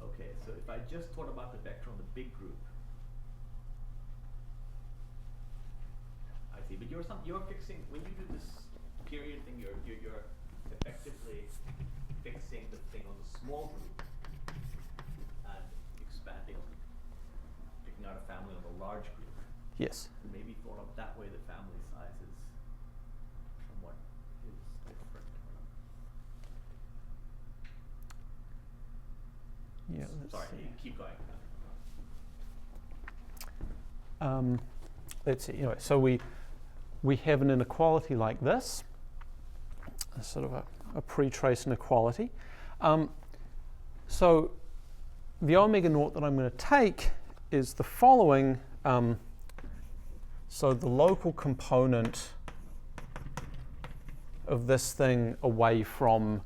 Okay, so if I just thought about the vector on the big group, I see. But you're fixing when you do this period thing. You're effectively fixing the thing on the small group and expanding, picking out a family on the large group. Yes. Maybe thought of that way, the family size is somewhat different. Yeah. Sorry, keep going. Let's see. Anyway, so we have an inequality like this, a sort of a pre-trace inequality. So the omega naught that I'm going to take is the following. So the local component of this thing away from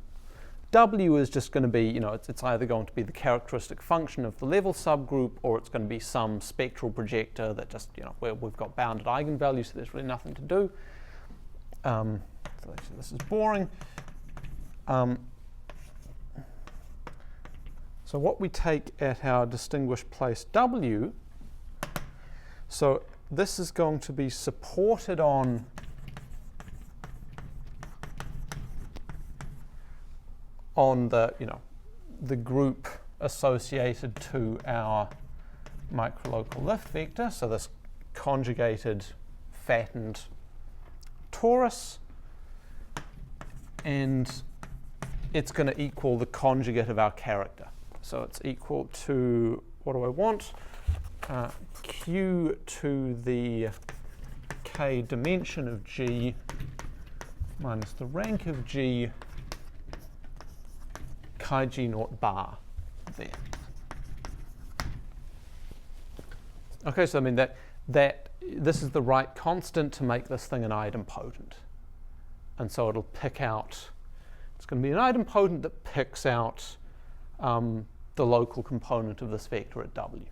W is just going to be, it's either going to be the characteristic function of the level subgroup, or it's going to be some spectral projector that just, where we've got bounded eigenvalues, so there's really nothing to do. So actually this is boring. So what we take at our distinguished place W, so this is going to be supported on the group associated to our microlocal lift vector, so this conjugated fattened torus, and it's going to equal the conjugate of our character. So it's equal to, what do I want? Q to the k dimension of G minus the rank of G chi G naught bar there. Okay, so I mean that this is the right constant to make this thing an idempotent. And so it'll pick out, it's going to be an idempotent that picks out the local component of this vector at W.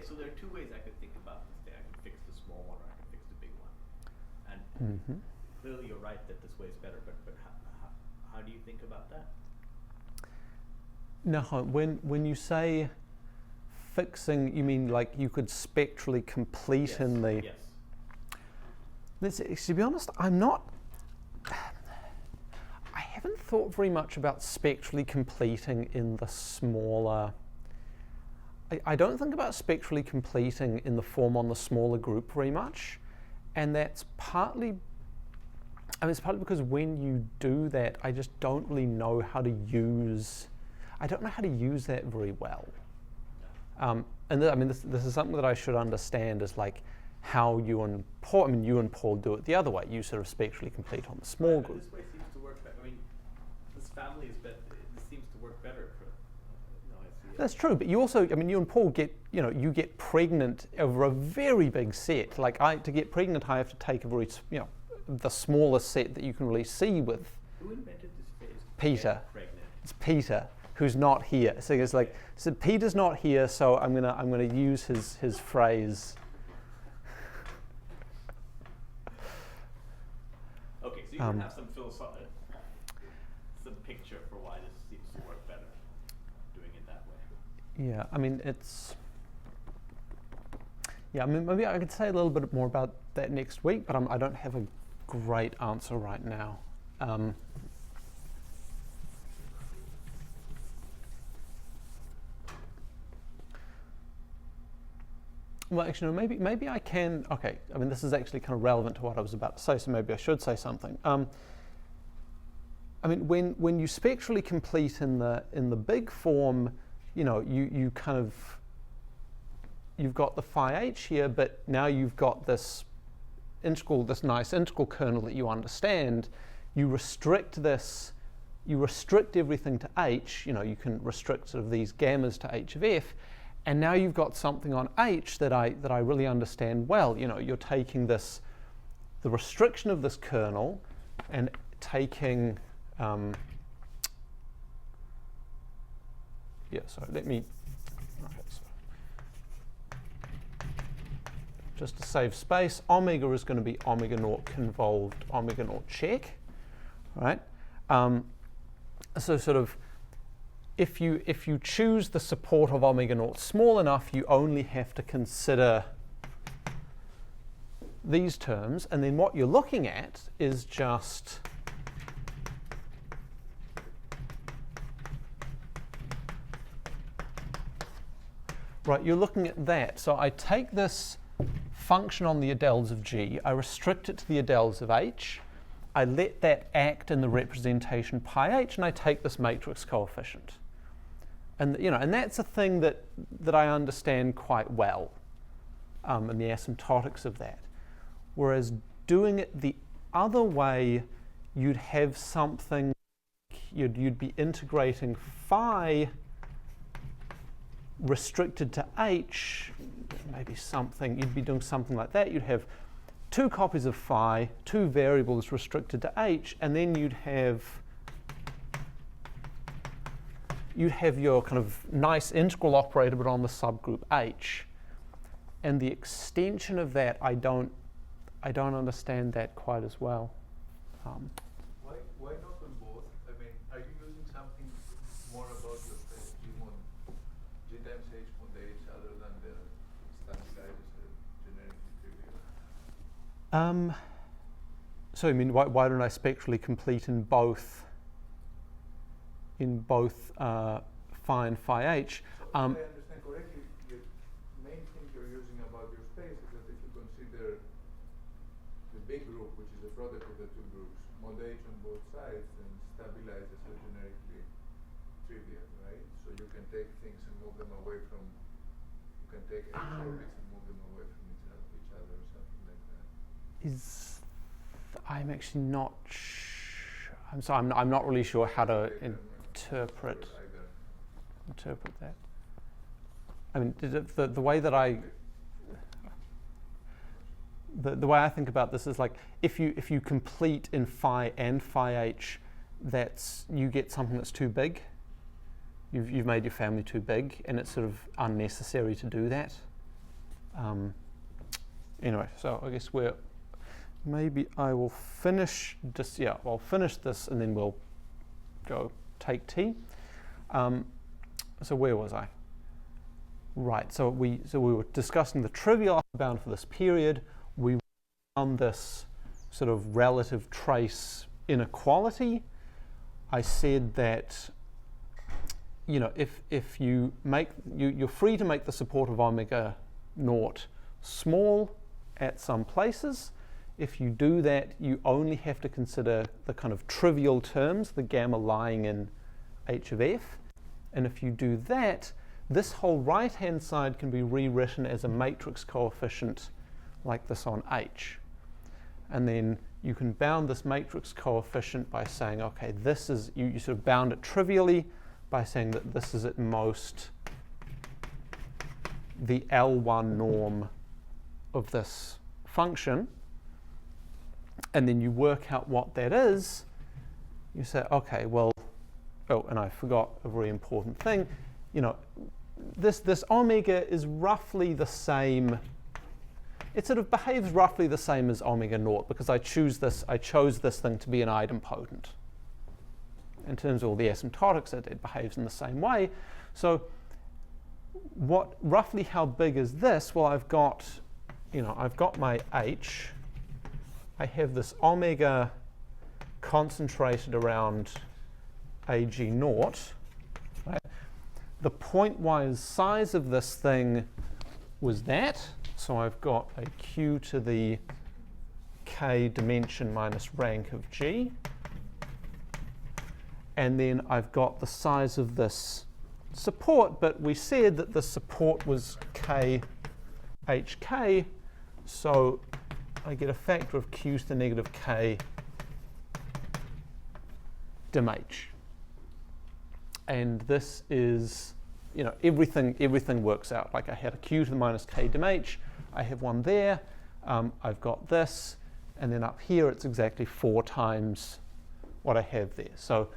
so there are two ways I could think about this thing. I could fix the small one, or I could fix the big one. And clearly, you're right that this way is better. But how do you think about that? No, when you say fixing, you mean like you could spectrally complete Yes. in the. Yes. To be honest, I'm not. I haven't thought very much about spectrally completing in the smaller. I don't think about spectrally completing in the form on the smaller group very much, and that's partly. I mean, it's partly because when you do that, I just don't really know how to use. I don't know how to use that very well. This is something that I should understand, is like how you and Paul. I mean, you and Paul do it the other way. You sort of spectrally complete on the small Right, but group. this way seems to work better. I mean, this family is better. This seems to work better for. I see it. That's true, but you also, I mean, you and Paul get, you get pregnant over a very big set. Like to get pregnant, I have to take a very, the smallest set that you can really see with. Who invented this phrase? Peter. Get pregnant. It's Peter, who's not here. So it's like, so Peter's not here, so I'm gonna use his phrase. Okay, so you can have some some picture for why this seems to work better, doing it that way. Yeah, I mean, maybe I could say a little bit more about that next week, but I don't have a great answer right now. Well, actually, no, maybe I can. Okay, I mean, this is actually kind of relevant to what I was about to say, so maybe I should say something. I mean, when you spectrally complete in the big form, you kind of, you've got the phi h here, but now you've got this nice integral kernel that you understand. You restrict this. You restrict everything to h. You can restrict sort of these gammas to h of f. And now you've got something on h that I really understand well. You're taking the restriction of this kernel and taking, just to save space, omega is going to be omega naught convolved, omega naught check, right? So sort of, if you choose the support of omega naught small enough, you only have to consider these terms, and then what you're looking at is just right. You're looking at that. So I take this function on the adels of G, I restrict it to the adels of H, I let that act in the representation pi h, and I take this matrix coefficient. And and that's a thing that I understand quite well, and the asymptotics of that. Whereas doing it the other way, you'd have something. You'd be integrating phi restricted to h, maybe something. You'd be doing something like that. You'd have two copies of phi, two variables restricted to h, and then you'd have your kind of nice integral operator, but on the subgroup H. And the extension of that, I don't understand that quite as well. Why not on both? I mean, are you using something more about your G times H mod H other than the stabilized generically trivial? So I mean, why don't I spectrally complete in both? Phi and phi h. So if I understand correctly, the main thing you're using about your space is that if you consider the big group, which is the product of the two groups, mod h on both sides, then stabilize as generically trivial, right? So you can take things and move them away from, you can take h orbits and move them away from each other or something like that. I'm actually not. I'm sorry. I'm not really sure how to interpret that. I mean, the way that the way I think about this is like if you complete in phi and phi h, you get something that's too big. You've made your family too big, and it's sort of unnecessary to do that. Anyway, so I guess maybe I will finish this. Yeah, I'll finish this and then we'll go take tea. So where was I? Right. So we were discussing the trivial upper bound for this period. We found this sort of relative trace inequality. I said that, you know, if you make you're free to make the support of omega naught small at some places. If you do that, you only have to consider the kind of trivial terms, the gamma lying in h of f. And if you do that, this whole right-hand side can be rewritten as a matrix coefficient like this on H. And then you can bound this matrix coefficient by saying, okay, this is, you sort of bound it trivially by saying that this is at most the L1 norm of this function. And then you work out what that is. You say, okay, well, oh, and I forgot a very important thing. You know, this omega is roughly the same. It sort of behaves roughly the same as omega naught because I chose this thing to be an idempotent. In terms of all the asymptotics, it behaves in the same way. So roughly how big is this? Well, I've got my H. I have this omega concentrated around AG naught. Right? The pointwise size of this thing was that. So I've got a q to the k dimension minus rank of G. And then I've got the size of this support, but we said that the support was k hk, so I get a factor of q to the negative k dim h. And this is, you know, everything works out. Like I had a q to the minus k dim h, I have one there, I've got this, and then up here it's exactly 4 times what I have there. So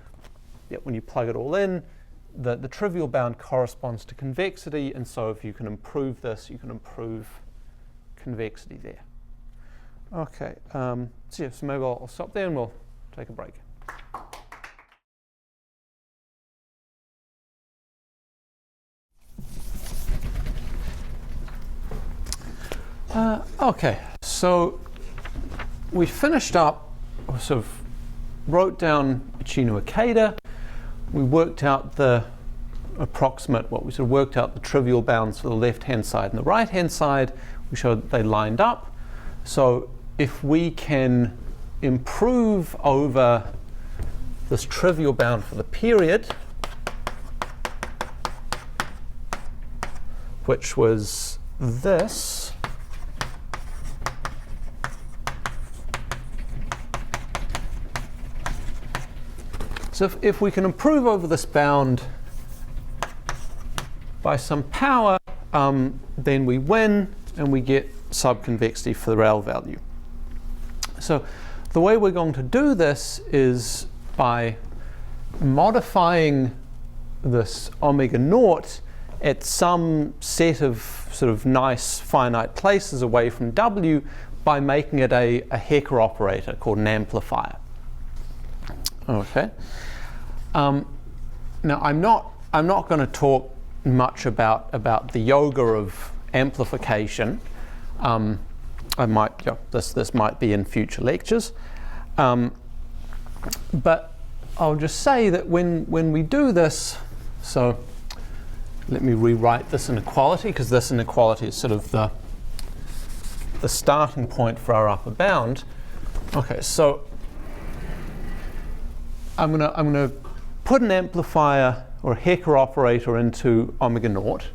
yeah, when you plug it all in, the trivial bound corresponds to convexity, and so if you can improve this, you can improve convexity there. Okay, so yeah, so maybe I'll stop there and we'll take a break. Okay, so we finished up, sort of wrote down Uchino Ikeda. We worked out the approximate, we sort of worked out the trivial bounds for the left-hand side and the right-hand side. We showed that they lined up. So if we can improve over this trivial bound for the period, which was this, so if we can improve over this bound by some power, then we win and we get subconvexity for the Lvalue. So the way we're going to do this is by modifying this omega naught at some set of sort of nice finite places away from W by making it a Hecker operator called an amplifier. Okay. Now I'm not going to talk much about the yoga of amplification. I might, this might be in future lectures, but I'll just say that when we do this, so let me rewrite this inequality, because this inequality is sort of the starting point for our upper bound. Okay, so I'm gonna put an amplifier or a Hecker operator into omega naught.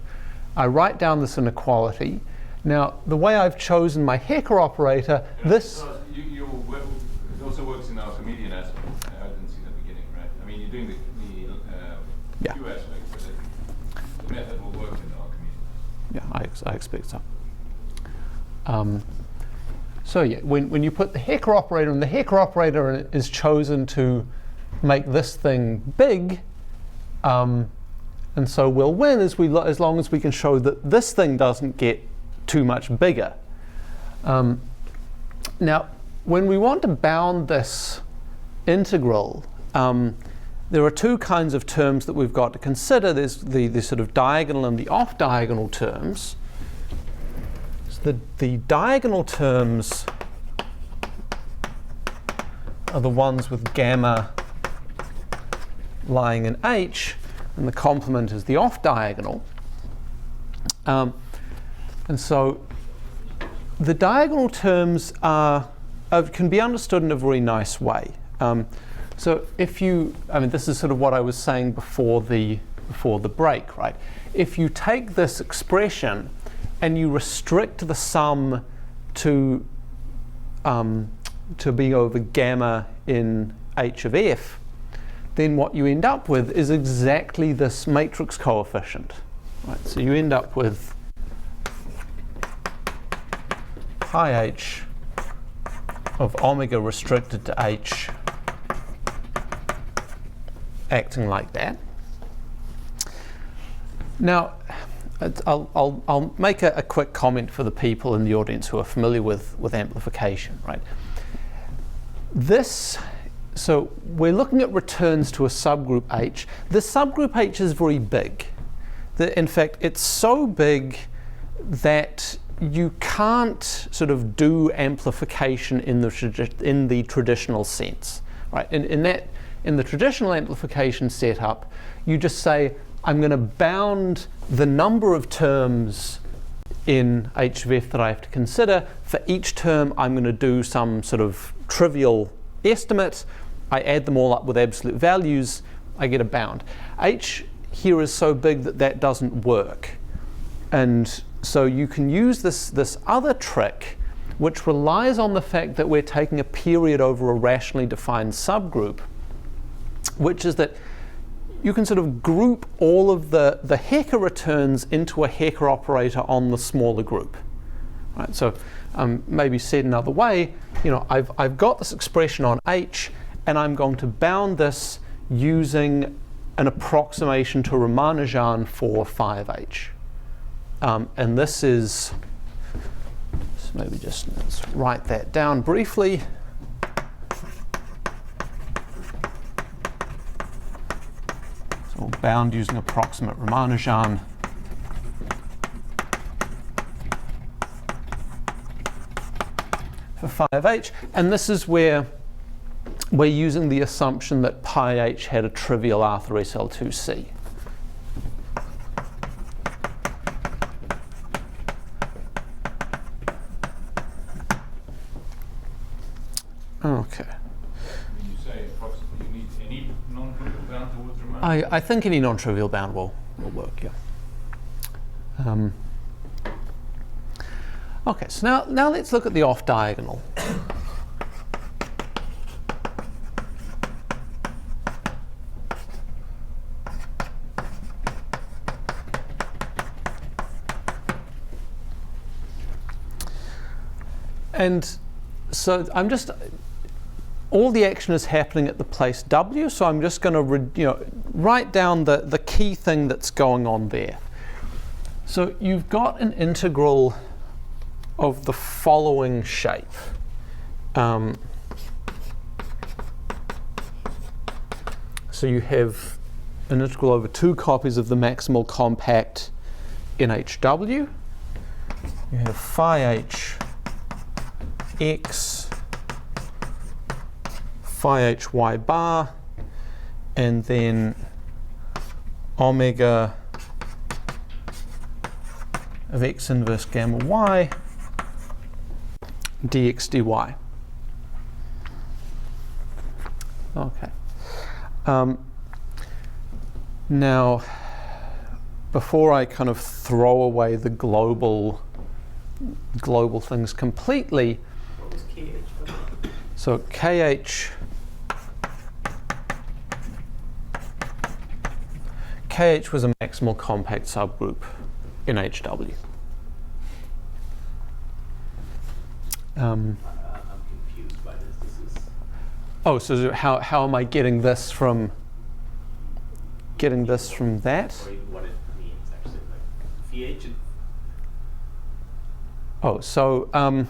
I write down this inequality. Now, the way I've chosen my Hecker operator, this... It also works in Archimedean aspect. I didn't see that beginning, right? I mean, you're doing the Q aspect, but the method will work in Archimedean. Yeah, I expect so. So yeah, when you put the Hecker operator, and the Hecker operator is chosen to make this thing big, and so we'll win as long as we can show that this thing doesn't get too much bigger. Now, when we want to bound this integral, there are two kinds of terms that we've got to consider. There's the sort of diagonal and the off-diagonal terms. So the diagonal terms are the ones with gamma lying in H, and the complement is the off-diagonal. And so the diagonal terms can be understood in a very nice way. So if you, this is sort of what I was saying before the break, right? If you take this expression and you restrict the sum to be over gamma in H of F, then what you end up with is exactly this matrix coefficient, right? So you end up with pi h of omega restricted to H acting like that. Now, I'll make a quick comment for the people in the audience who are familiar with amplification, right? So we're looking at returns to a subgroup H. This subgroup H is very big. In fact, it's so big that you can't sort of do amplification in the traditional sense, right? In the traditional amplification setup, you just say, I'm going to bound the number of terms in H of F that I have to consider. For each term, I'm going to do some sort of trivial estimate. I add them all up with absolute values. I get a bound. H here is so big that that doesn't work. And so you can use this other trick, which relies on the fact that we're taking a period over a rationally defined subgroup, which is that you can sort of group all of the Hecker returns into a Hecker operator on the smaller group. Right? So maybe said another way, I've got this expression on H, and I'm going to bound this using an approximation to Ramanujan for phi of H. And this is, so maybe just let's write that down briefly. So bound using approximate Ramanujan. For phi of H, and this is where we're using the assumption that pi H had a trivial R3SL2C. Okay. When you say approximately, you need any non-trivial bound towards Ramanujan? I think any non-trivial bound will work, yeah. Okay, so now let's look at the off-diagonal. And so all the action is happening at the place W, so I'm just going to write down the key thing that's going on there. So you've got an integral of the following shape. So you have an integral over 2 copies of the maximal compact in HW. You have phi h x phi h y bar, and then omega of x inverse gamma y dx dy. Okay. Now, before I kind of throw away the global things completely, What was KH? so KH was a maximal compact subgroup in HW. I'm confused by this. This is Oh, so how am I getting this from that? or even what it means actually. Like VH and Oh, so I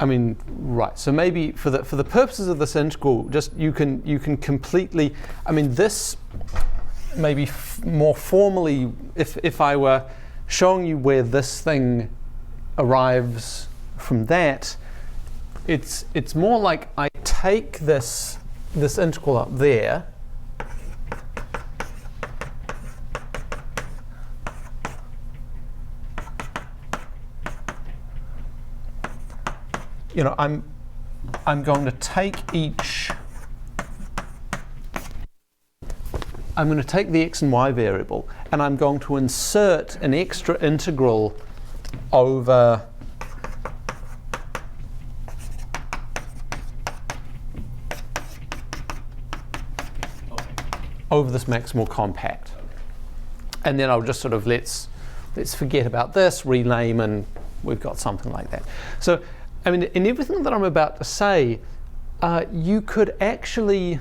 mean, right. So maybe for the purposes of this integral, just you can completely. I mean, this maybe more formally, if I were showing you where this thing arrives from that, it's more like I take this integral up there. You know, I'm going to take I'm going to take the x and y variable, and I'm going to insert an extra integral over this maximal compact. And then I'll just sort of let's forget about this, rename, and we've got something like that. So, I mean, in everything that I'm about to say, you could actually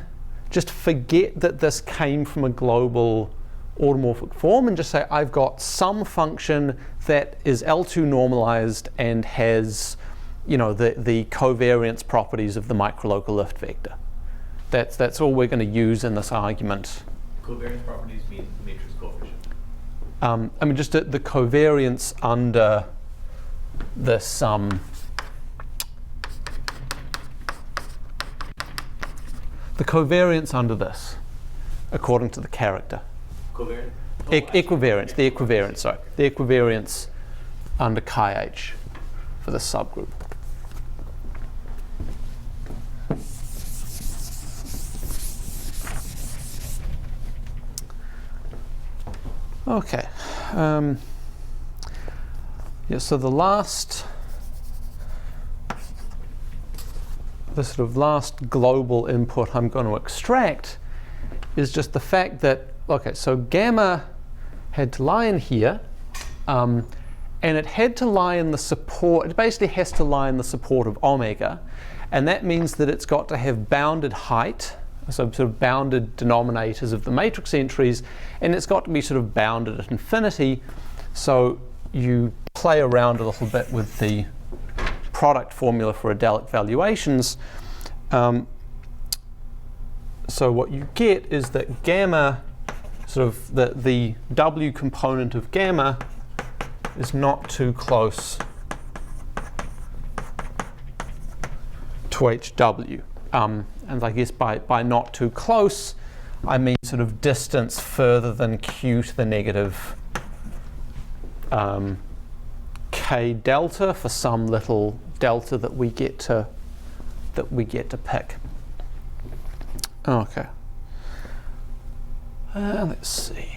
just forget that this came from a global automorphic form and just say I've got some function that is L2 normalized and has, you know, the covariance properties of the microlocal lift vector. That's all we're going to use in this argument. Covariance properties mean matrix coefficient. I mean, just the covariance under this the covariance under this, according to the character. Covariance? Equivariance, the equivariance, sorry. The equivariance under chi-h for the subgroup. Okay. Yeah, so the sort of last global input I'm going to extract is just the fact that, okay, so gamma had to lie in here, and it had to lie in the support, it basically has to lie in the support of omega, and that means that it's got to have bounded height, so sort of bounded denominators of the matrix entries, and it's got to be sort of bounded at infinity, so you play around a little bit with the product formula for adelic valuations. So what you get is that gamma, sort of the W component of gamma is not too close to HW. And I guess by not too close, I mean sort of distance further than Q to the negative K delta for some little delta that we get to pick. Okay. Let's see.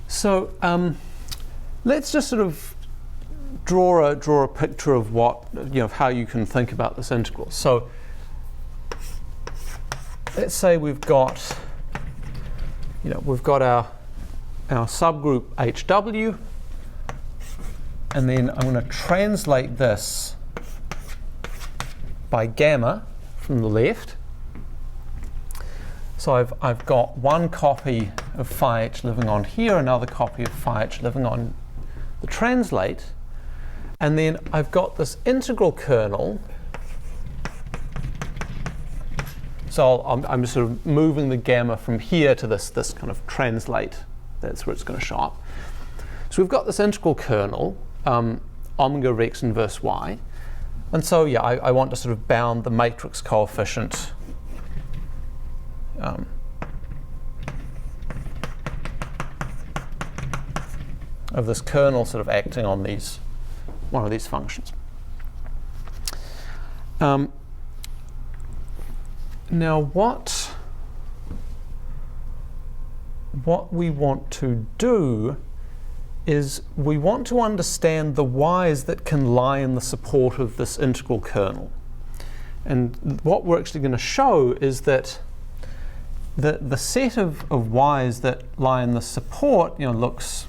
So let's just sort of draw a picture of what, you know, of how you can think about this integral. So let's say we've got, you know, we've got our subgroup HW, and then I'm going to translate this by gamma from the left. So I've got one copy of phi h living on here, another copy of phi h living on the translate, and then I've got this integral kernel. So I'm just sort of moving the gamma from here to this kind of translate. That's where it's going to show up. So we've got this integral kernel, omega of x inverse y, and so yeah, I want to sort of bound the matrix coefficient of this kernel sort of acting on one of these functions. Now what what we want to do is we want to understand the y's that can lie in the support of this integral kernel. And what we're actually going to show is that the set of y's that lie in the support, looks,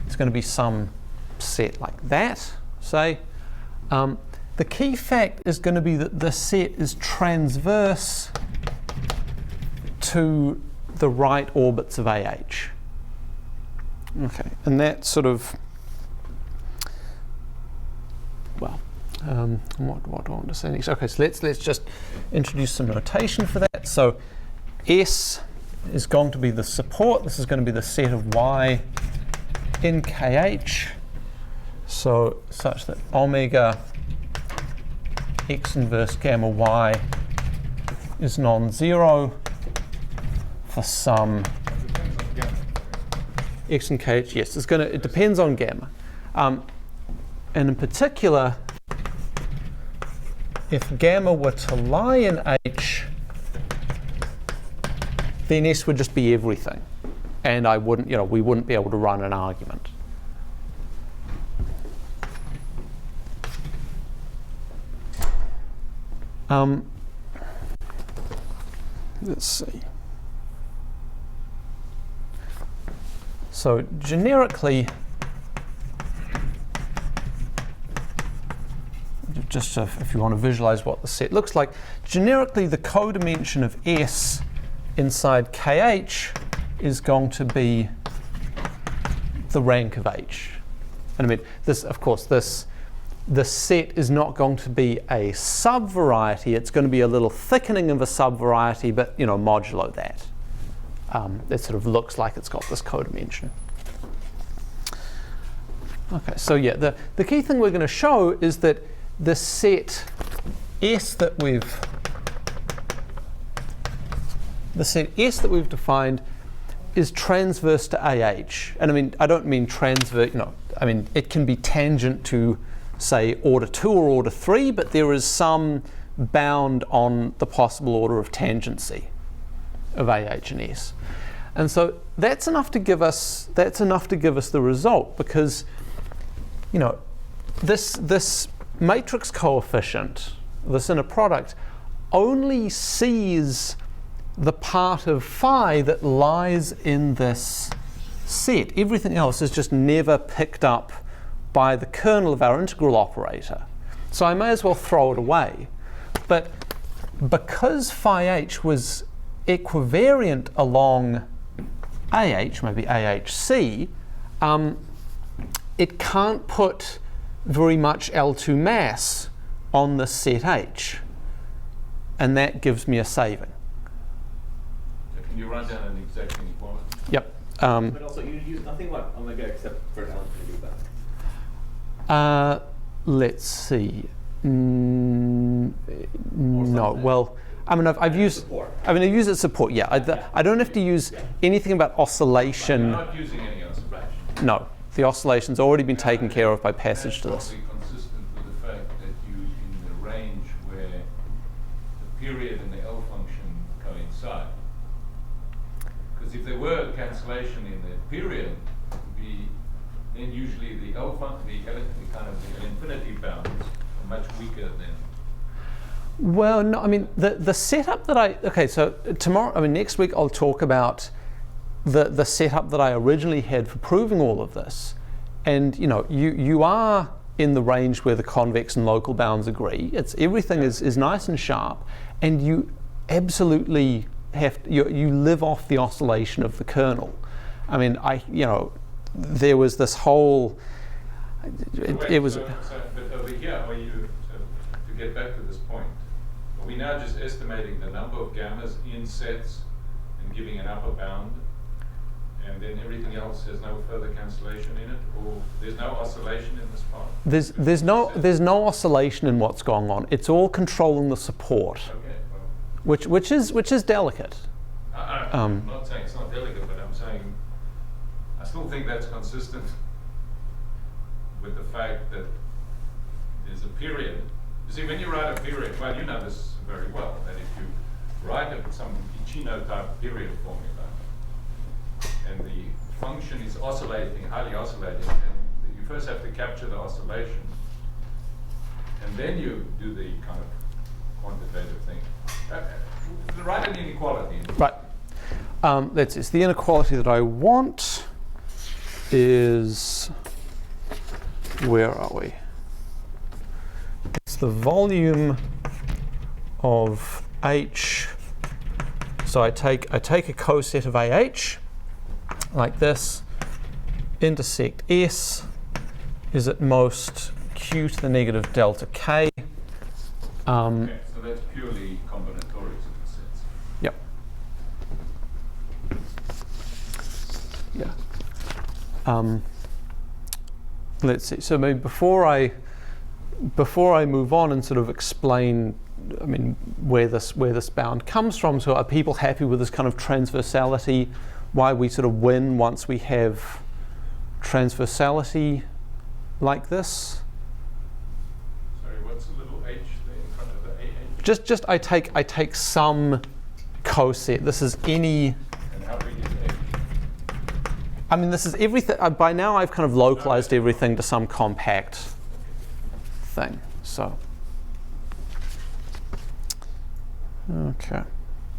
it's going to be some set like that, say. The key fact is going to be that the set is transverse to the right orbits of AH. Okay, and that sort of, well, what do I want to say next? Okay, so let's just introduce some notation for that. So S is going to be the support. This is going to be the set of Y in KH. So such that omega X inverse gamma Y is non-zero for some X and KH. Yes, it depends on gamma. And in particular, if gamma were to lie in H, then S would just be everything. And we wouldn't be able to run an argument. Let's see. So generically, just if you want to visualize what the set looks like, generically the codimension of S inside KH is going to be the rank of H. And I mean, the set is not going to be a subvariety. It's going to be a little thickening of a subvariety, but modulo that. It sort of looks like it's got this codimension. Okay, so yeah, the key thing we're going to show is that the set S that we've defined is transverse to AH. And I mean, I don't mean transverse, I mean, it can be tangent to, say, order 2 or order 3, but there is some bound on the possible order of tangency of AH and S. And so that's enough to give us the result, because this matrix coefficient, this inner product, only sees the part of phi that lies in this set. Everything else is just never picked up by the kernel of our integral operator. So I may as well throw it away. But because phi h was equivariant along AH, maybe AHC, it can't put very much L2 mass on the set H. And that gives me a saving. So can you run down an exact inequality? Yep. But also you use nothing but omega except for L to do that. Let's see. No. Well, I mean, I've used it support. Yeah, I don't have to use anything about oscillation. You're not using any oscillation. No, the oscillation's already been taken care of by passage to this. That's probably consistent with the fact that you, in the range where the period and the L function coincide. Because if there were cancellation in the period, then usually the L function, the infinity bounds are much weaker than. Well, no, I mean, the setup that so next week I'll talk about the setup that I originally had for proving all of this. And, you are in the range where the convex and local bounds agree. Everything is nice and sharp, and you absolutely you live off the oscillation of the kernel. I mean, there was this whole, But over here, to get back to this point, are we now just estimating the number of gammas in sets and giving an upper bound, and then everything else has no further cancellation in it, or there's no oscillation in this part? There's no oscillation in what's going on. It's all controlling the support, Okay, which is delicate. I'm not saying it's not delicate, but I'm saying I still think that's consistent with the fact that there's a period. You see, when you write a period, well, you know this very well, that if you write some Ticino type period formula, and the function is oscillating, highly oscillating, and you first have to capture the oscillation, and then you do the kind of quantitative thing. Write an inequality. Right. Let's see. So the inequality that I want is, where are we? It's the volume of H. So I take a coset of AH like this, intersect S is at most Q to the negative delta K. Okay, so that's purely combinatorics in a sense. Yep. Yeah. Let's see. So maybe before I move on and sort of explain, I mean, where this bound comes from. So are people happy with this kind of transversality? Why we sort of win once we have transversality like this? Sorry, what's the little h there in front of the AH? Just I take some coset. This is any. And how big is h? I mean, this is everything. By now, I've kind of localized everything to some compact thing. So, okay.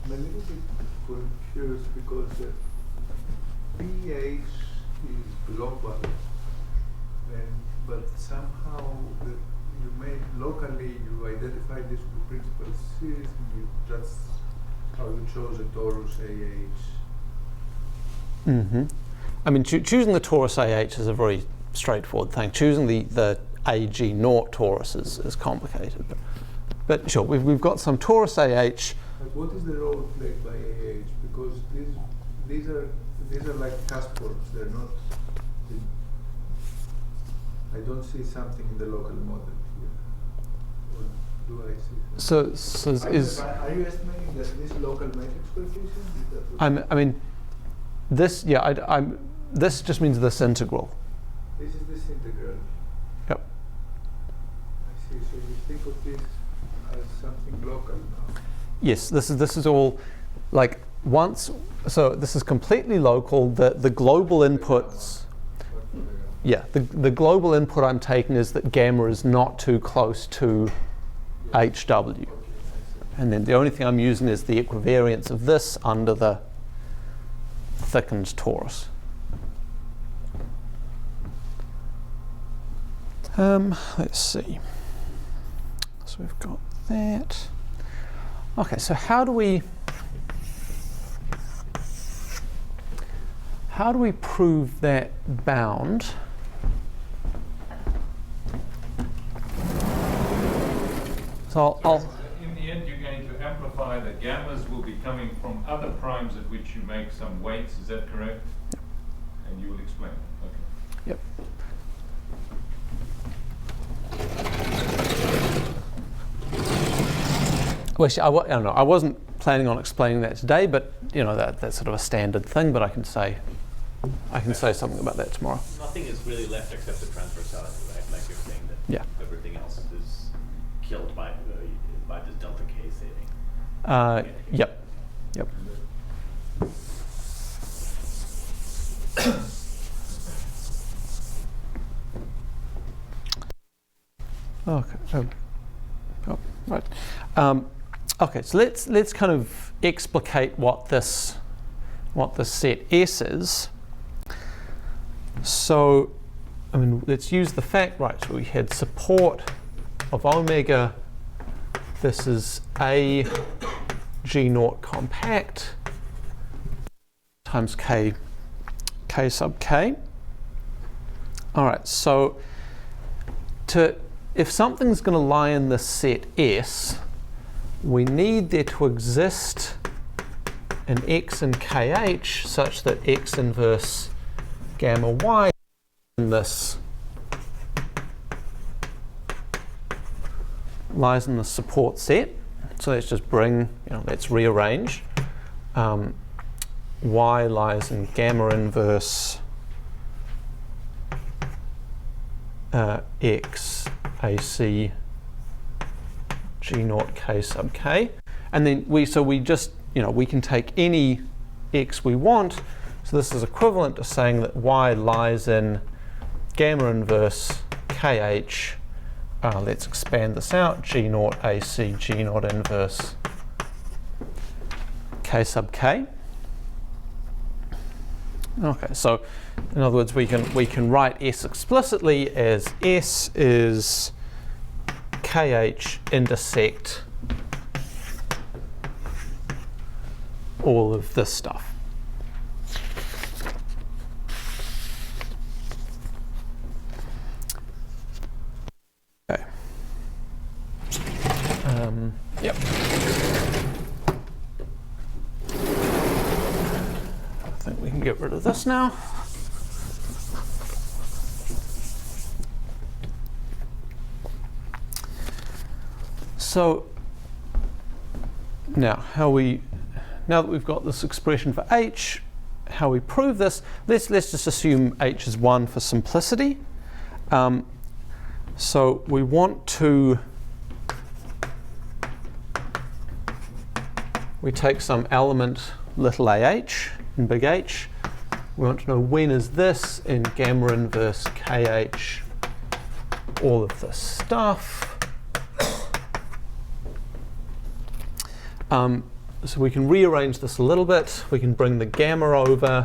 I'm a little bit confused because pH is global, but somehow you made locally, you identified this with principal series, and that's how you chose a torus AH. Mm-hmm. I mean, choosing the torus AH is a very straightforward thing. Choosing the AG naught torus is complicated. But sure, we've got some torus AH. But what is the role played by AH? Because these are like cusp-forms. They're not. I don't see something in the local model here. Or do I see? So Are you estimating this local matrix coefficient? Is that what I mean, this this just means this integral. This is this integral. Yep. I see. So you think of this as something local now. Yes, this is all like once. So this is completely local. The global inputs. Yeah, the global input I'm taking is that gamma is not too close to HW. And then the only thing I'm using is the equivariance of this under the thickened torus. Let's see. So we've got that. Okay, so how do we prove that bound? So in the end, you're going to amplify the gammas will be coming from other primes at which you make some weights. Is that correct? And you will explain. Okay. Yep. Well, I don't know. I wasn't planning on explaining that today, but you know that's sort of a standard thing. But I can say something about that tomorrow. Nothing is really left except the transversality, right? Like you're saying that Yeah. everything else is killed by this delta K saving. Yep. Yep. Okay. Right. Okay. So let's kind of explicate what this set S is. So, I mean, let's use the fact, right? So we had support of omega. This is a G naught compact times K sub K. All right. So if something's going to lie in this set S, we need there to exist an X in KH such that X inverse gamma Y in this lies in the support set. So let's just let's rearrange. Y lies in gamma inverse X AC G naught K sub K. And then we can take any X we want So this is equivalent to saying that y lies in gamma inverse kh. Let's expand this out. G naught AC, G naught inverse k sub k. Okay, so in other words, we can write S explicitly as S is kh intersect all of this stuff. Okay. Yep. I think we can get rid of this now. So now now that we've got this expression for h, how we prove this, let's just assume h is 1 for simplicity. So we want to, we take some element little ah in big H. We want to know when is this in gamma inverse kh, all of this stuff. So we can rearrange this a little bit. We can bring the gamma over.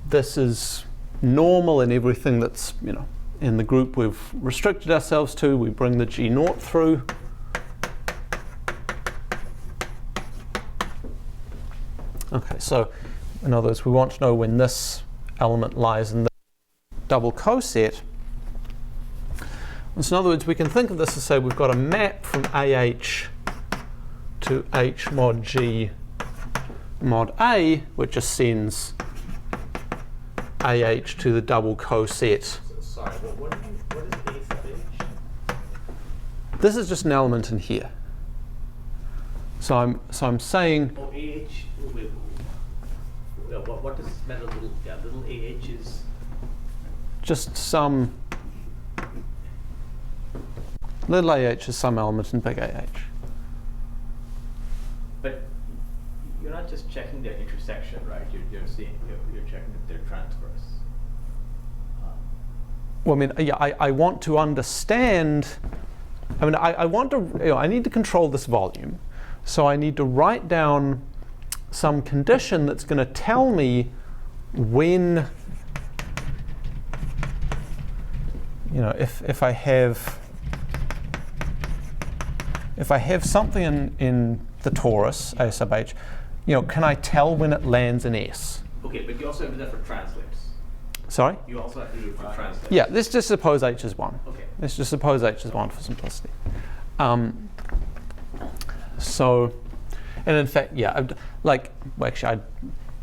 This is normal in everything that's, in the group we've restricted ourselves to. We bring the G naught through. Okay, so in other words, we want to know when this element lies in the double coset. And so in other words, we can think of this as say we've got a map from AH to H mod G mod A, which ascends AH to the double coset. Sorry, what is A sub H? This is just an element in here. So I'm saying. Oh, AH. What does metal little AH is? Just some little AH is some element in big AH. But you're not just checking their intersection, right? You're checking if they're transverse. Well, I mean, yeah, I want to understand. I mean, I want to. I need to control this volume, so I need to write down some condition that's going to tell me when. If I have something in the torus, A sub H, can I tell when it lands in S? Okay, but you also have to do that for translates. Sorry? You also have to do it for translates. Yeah, let's just suppose H is 1. Okay. Let's just suppose H is 1 for simplicity. And in fact, yeah,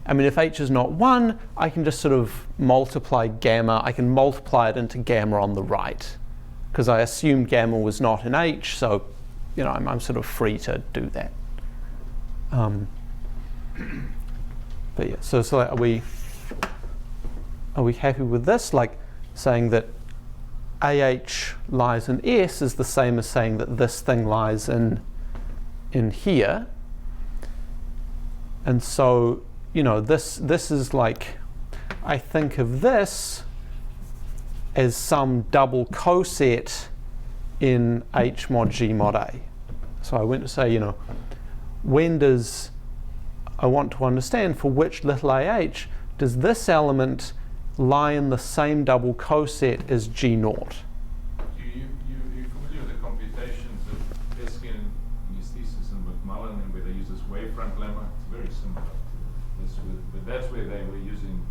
if H is not 1, I can just sort of multiply gamma. I can multiply it into gamma on the right, because I assumed gamma was not in H, so I'm sort of free to do that. But yeah, so are we happy with this? Like saying that AH lies in S is the same as saying that this thing lies in here. And so, this is like, I think of this as some double coset in H mod G mod A. So I went to say, when does, I want to understand for which little AH does this element lie in the same double coset as G naught? You're familiar with the computations of Peskin in his thesis and McMullen, and where they use this wavefront lemma? It's very similar to this, but that's where they were using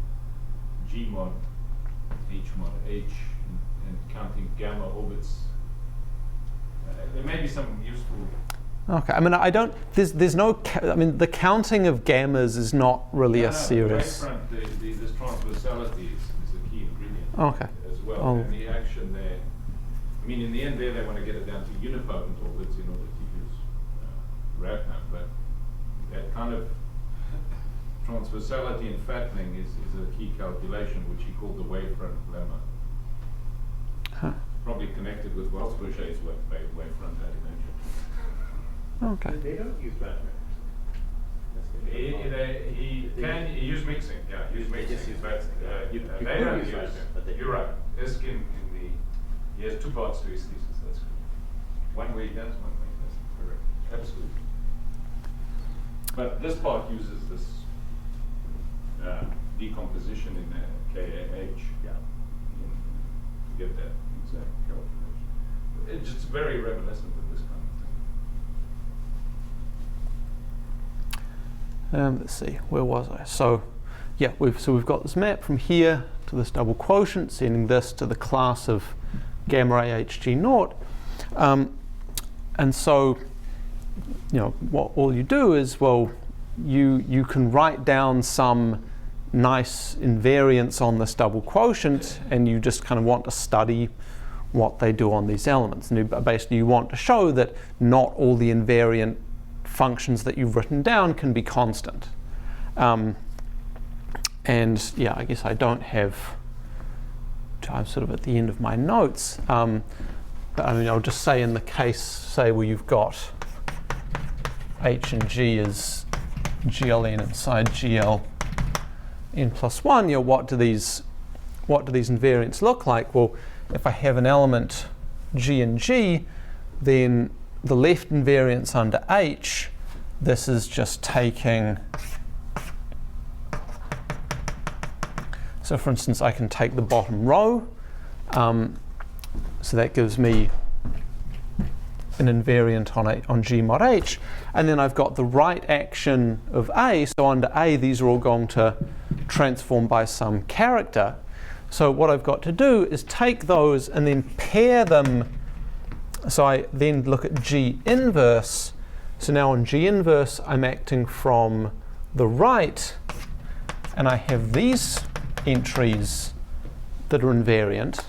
G mod H, and counting gamma orbits. There may be some useful. Okay, I mean, there's no, the counting of gammas is not really a serious. The wavefront, this transversality is a key ingredient Okay. as well. And the action there, in the end there they want to get it down to unipotent orbits in order to use Ragnar, but that kind of transversality and fattening is a key calculation, which he called the wavefront lemma. Huh. Probably connected with Wells-Boucher's wavefront that he mentioned. Okay. They don't use Ragnar. He can use mixing, yeah, use They just mixing, use but mixing. You they could don't use use that, it. but they You're right. Isk he has two parts to his thesis. That's good. One way he does, one way he doesn't. Correct. Absolutely. But this part uses this decomposition in KAH. Yeah. To get that exact calculation. It's just very reminiscent of this kind of thing. Let's see, where was I? So, yeah, we've got this map from here to this double quotient, sending this to the class of gamma AHG naught. And so, you know, what all you do is, well, you can write down some nice invariants on this double quotient, and you just kind of want to study what they do on these elements. And basically you want to show that not all the invariant functions that you've written down can be constant. And yeah, I guess I don't have, I'm sort of at the end of my notes, but I mean, I'll just say in the case, say where you've got H and G is GLN inside GL n plus 1, you know, what do these invariants look like? Well, if I have an element G and G, then the left invariance under H, this is just taking, so for instance, I can take the bottom row, so that gives me an invariant on G mod H, and then I've got the right action of A, so under A these are all going to transform by some character. So what I've got to do is take those and then pair them. So I then look at G inverse. So now on G inverse, I'm acting from the right, and I have these entries that are invariant,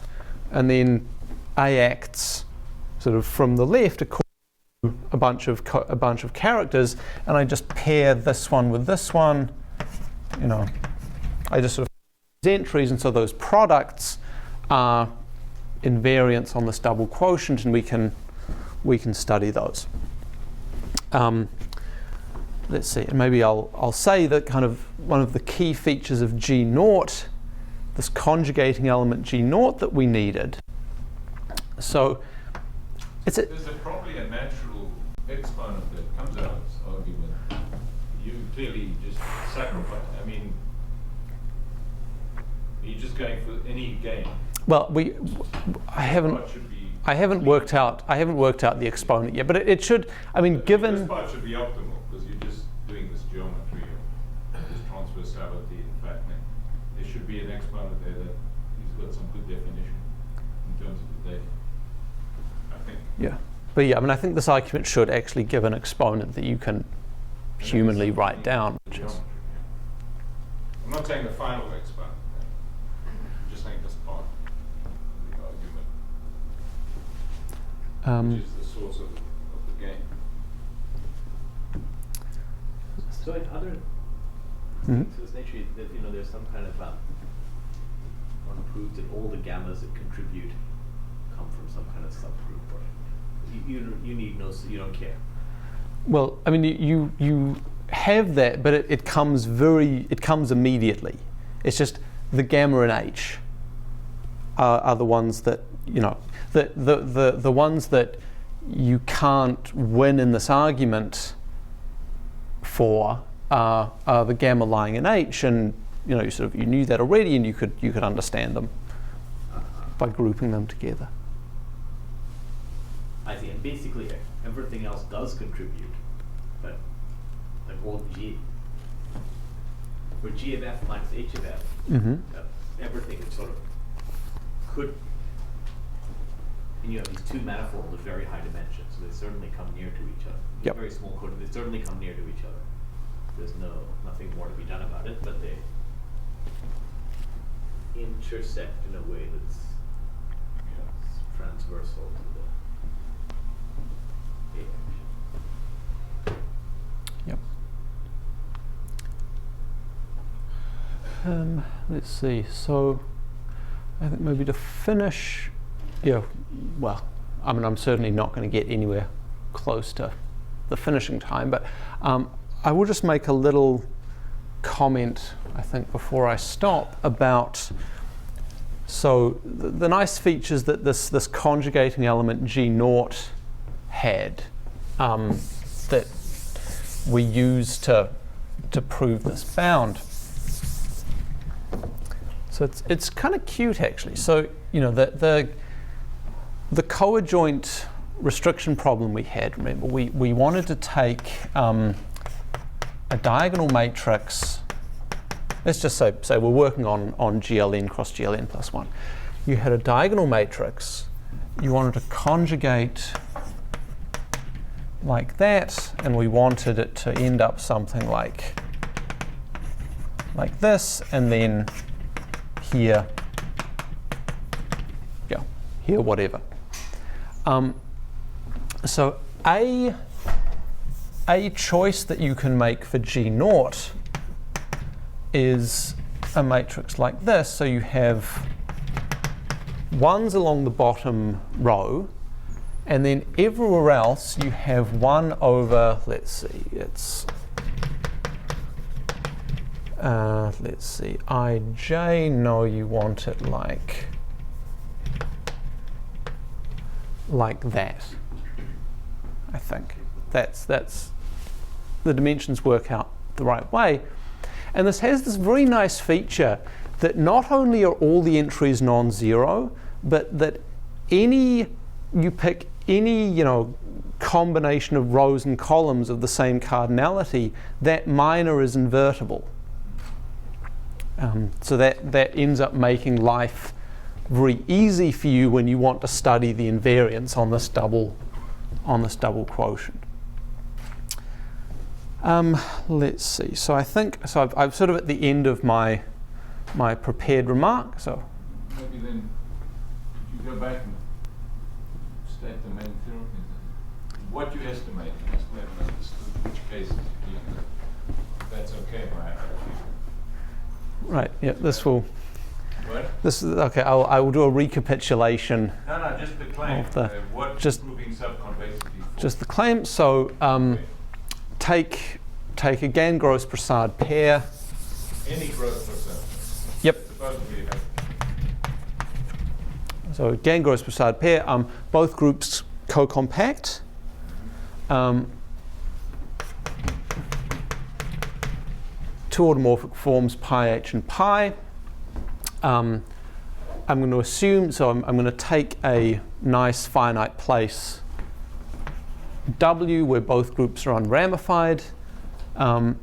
and then A acts sort of from the left according to a bunch of characters, and I just pair this one with this one. You know, I just sort of entries, and so those products are invariants on this double quotient, and we can study those. Let's see, and maybe I'll say that kind of one of the key features of G naught, this conjugating element G naught that we needed. So There's probably a natural exponent that comes out of this argument. You clearly just sacrifice. I mean, you're just going for any gain. Well, I haven't worked out the exponent yet, but it should. I mean, given this part should be optimal because you're just doing this geometry of this transversality and fattening. There should be an exponent there that he's got some good definition in terms of the data. I think. Yeah, but yeah, I mean, I think this argument should actually give an exponent that you can humanly write down. Which is, I'm not saying the final exponent. I'm just saying this part of the argument, which is the source of the game. So in other things to this nature, that there's some kind of one proves that all the gammas that contribute come from some kind of subgroup, or you need no, you don't care. well, I mean, you have that, but it comes immediately. It's just the gamma and H are the ones that the ones that you can't win in this argument for are the gamma lying in H, and you knew that already, and you could understand them by grouping them together. I see, and basically everything else does contribute, but like all G for G of F minus H of F, everything sort of could. And you have these two manifolds of very high dimensions, so they certainly come near to each other. Yep. Very small code, they certainly come near to each other. There's nothing more to be done about it, but they intersect in a way that's transversal to the A action. Yep. Let's see. So I think maybe to finish, well, I mean, I'm certainly not going to get anywhere close to the finishing time, but I will just make a little comment, I think, before I stop about, so the nice features that this conjugating element G0 had that we use to prove this bound. So it's kind of cute, actually. So the coadjoint restriction problem we had, remember, we wanted to take a diagonal matrix. Let's just say we're working on GLN cross GLN plus 1. You had a diagonal matrix. You wanted to conjugate like that, and we wanted it to end up something like this, and then here, here, whatever. So a choice that you can make for G0 is a matrix like this. So you have ones along the bottom row, and then everywhere else you have 1 over, let's see, it's let's see, ij, no, you want it like that, I think. That's the dimensions work out the right way. And this has this very nice feature that not only are all the entries non-zero, but that you pick any combination of rows and columns of the same cardinality, that minor is invertible. So that ends up making life very easy for you when you want to study the invariance on this double quotient. Let's see. So I think I'm sort of at the end of my prepared remark. So maybe then you go back and state the main theorem. What you estimate, you must have understood which cases you need. That's okay, right? Right. Yeah. This will. What? This is okay. I will do a recapitulation. No, just the claim. What just proving subconvexity for? Just the claim. So take a Gann-Gross-Broussard pair. Any Gross-Broussard. Yep. Supposedly you have. So Gann-Gross-Broussard pair. Both groups co-compact. Two automorphic forms pi h and pi. I'm going to assume, so I'm going to take a nice finite place W where both groups are unramified. So I'm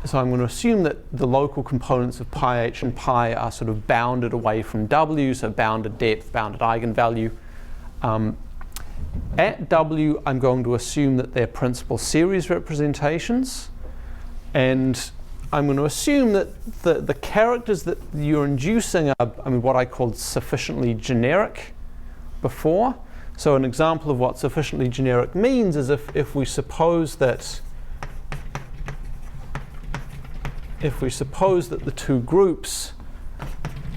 going to assume that the local components of pi h and pi are sort of bounded away from W, so bounded depth, bounded eigenvalue. At W, I'm going to assume that they're principal series representations, and I'm going to assume that the characters that you're inducing are, what I called sufficiently generic before. So an example of what sufficiently generic means is if we suppose that the two groups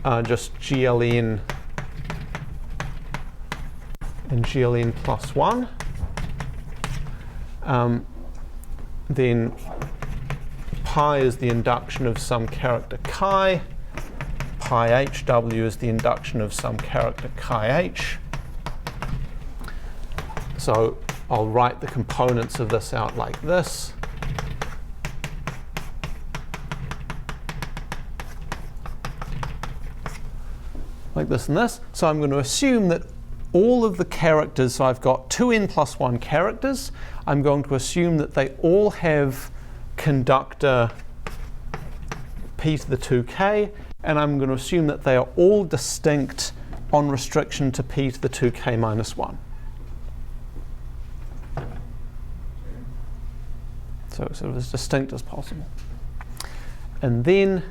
are just GLN and GLN plus 1, then pi is the induction of some character chi, pi hw is the induction of some character chi h. So I'll write the components of this out like this. Like this and this. So I'm going to assume that all of the characters, so I've got 2n plus 1 characters, I'm going to assume that they all have conductor p to the 2k, and I'm going to assume that they are all distinct on restriction to p to the 2k minus 1. So sort of as distinct as possible. And then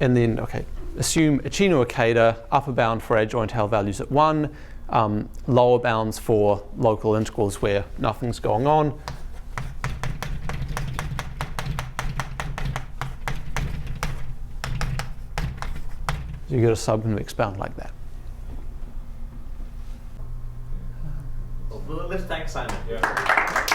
okay, assume Achino-Ikeda, upper bound for adjoint L values at 1, lower bounds for local integrals where nothing's going on. You get a subconvex bound like that. Well, let's thank Simon. Yeah.